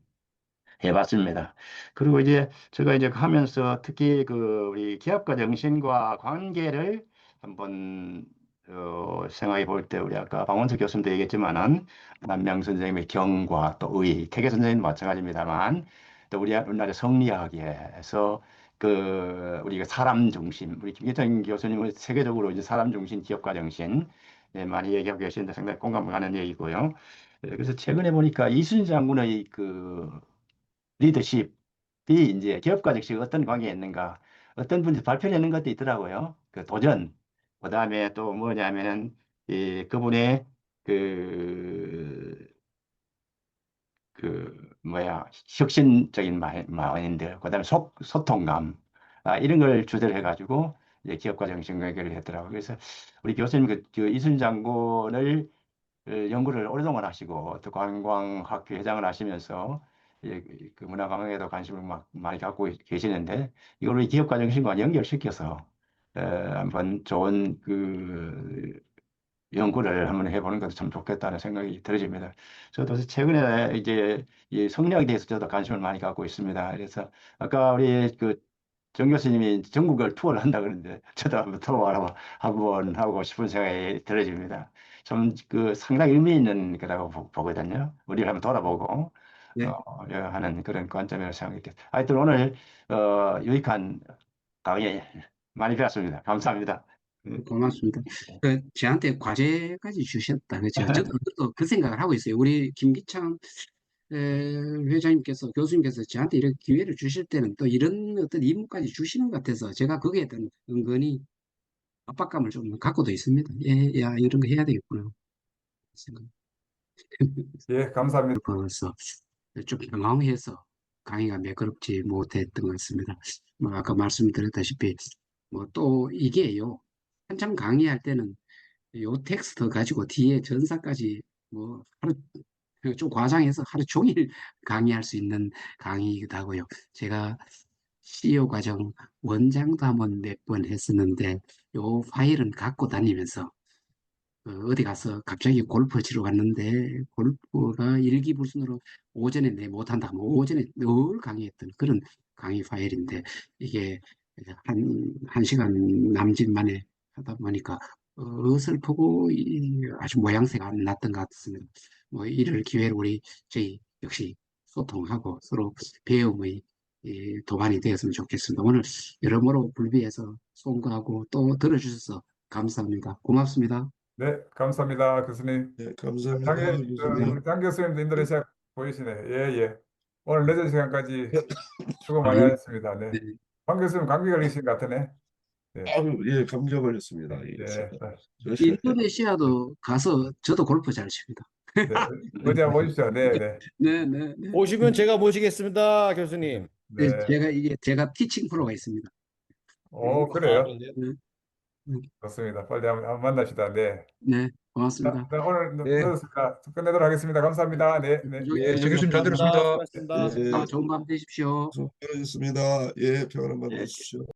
해봤습니다. 그리고 이제 제가 이제 하면서 특히 그 우리 기업가 정신과 관계를 한번 생각해 볼 때 우리 아까 박원석 교수님도 얘기했지만은 남명 선생님의 경과 또 의, 태계 선생님도 마찬가지입니다만 또 우리나라 성리학에서 그 우리가 사람 중심, 우리 김기태 교수님은 세계적으로 이제 사람 중심 기업가 정신 많이 얘기하고 계시는데 상당히 공감을 가는 얘기고요. 그래서 최근에 보니까 이순신 장군의 그 리더십이 이제 기업가 즉시 어떤 관계에 있는가 어떤 분이 발표내는 것도 있더라고요. 그 도전 그다음에 또 뭐냐면은 그분의 그 뭐야 혁신적인 마인드 그다음에 소통감 이런 걸 주제로 해가지고 이제 기업가 정신 관계를 했더라고요. 그래서 우리 교수님 그 이순 장군을 연구를 오랫동안 하시고 또 관광학회 회장을 하시면서 그 문화관광에도 관심을 많이 갖고 계시는데 이걸 우리 기업가 정신과 연결시켜서 한번 좋은 그 연구를 한번 해보는 것도 참 좋겠다는 생각이 들어집니다. 저도 최근에 이제 이 성리학에 대해서 저도 관심을 많이 갖고 있습니다. 그래서 아까 우리 그 정 교수님이 전국을 투어를 한다 그러는데 저도 한번 투어를 한번 하고 싶은 생각이 들어집니다. 좀 그 상당히 의미 있는 거라고 보거든요. 우리를 한번 돌아보고 네. 하는 그런 관점이라고 생각이 듭니다. 하여튼 오늘 유익한 강의 많이 배웠습니다. 감사합니다. 고맙습니다. 저한테 과제까지 주셨다. 그죠? 저도 그 생각을 하고 있어요. 우리 김기창 회장님께서 교수님께서 저한테 이렇게 기회를 주실 때는 또 이런 어떤 임무까지 주시는 것 같아서 제가 거기에 대한 은근히 압박감을 좀 갖고도 있습니다. 예, 야, 이런 거 해야 되겠구나 생각. 예, 감사합니다. 그래서 좀 당황해서 강의가 매끄럽지 못했던 것 같습니다. 뭐 아까 말씀드렸다시피 뭐 또 이게요. 한참 강의할 때는 요 텍스트 가지고 뒤에 전사까지 뭐 하루 좀 과장해서 하루 종일 강의할 수 있는 강의이기도 하고요. 제가 CEO 과정 원장도 한번 몇 번 했었는데 요 파일은 갖고 다니면서 어디 가서 갑자기 골프 치러 갔는데 골프가 일기불순으로 오전에 내 못한다 하면 오전에 늘 강의했던 그런 강의 파일인데 이게 한 시간 남짓 만에 하다 보니까 어설프고 아주 모양새가 안 났던 것 같습니다. 뭐 이럴 기회를 우리 저희 역시 소통하고 서로 배움의 도반이 되었으면 좋겠습니다. 오늘 여러모로 불비해서 송구하고 또 들어주셔서 감사합니다. 고맙습니다. 네, 감사합니다, 교수님. 예, 감사합니다, 교수님. 우리 장 교수님도 인도네시아 보이시네. 예, 예. 오늘 늦은 시간까지 수고 많이 네. 하셨습니다. 네. 장 교수님 감기 걸리신 것 같으네. 네, 아유, 예, 감기가 걸렸습니다. 예, 네, 인도네시아도 가서 저도 골프 잘 칩니다. 네. 어디 한번 오십시오. 네, 네, 네, 네, 네. 오시면 제가 모시겠습니다, 교수님. 네, 네. 제가 티칭 프로가 있습니다. 오, 그래요? 네. 네, 네, 좋습니다. 빨리 한번 만납시다. 네. 네, 자, 고맙습니다. 네, 오늘 네. 늦었습니다. 끝내도록 하겠습니다. 감사합니다. 네, 네. 예, 정 교수님 잘 들었습니다. 수고하셨습니다. 예, 좋은 밤 되십시오. 수고하셨습니다. 예, 평안한 밤 예. 되십시오.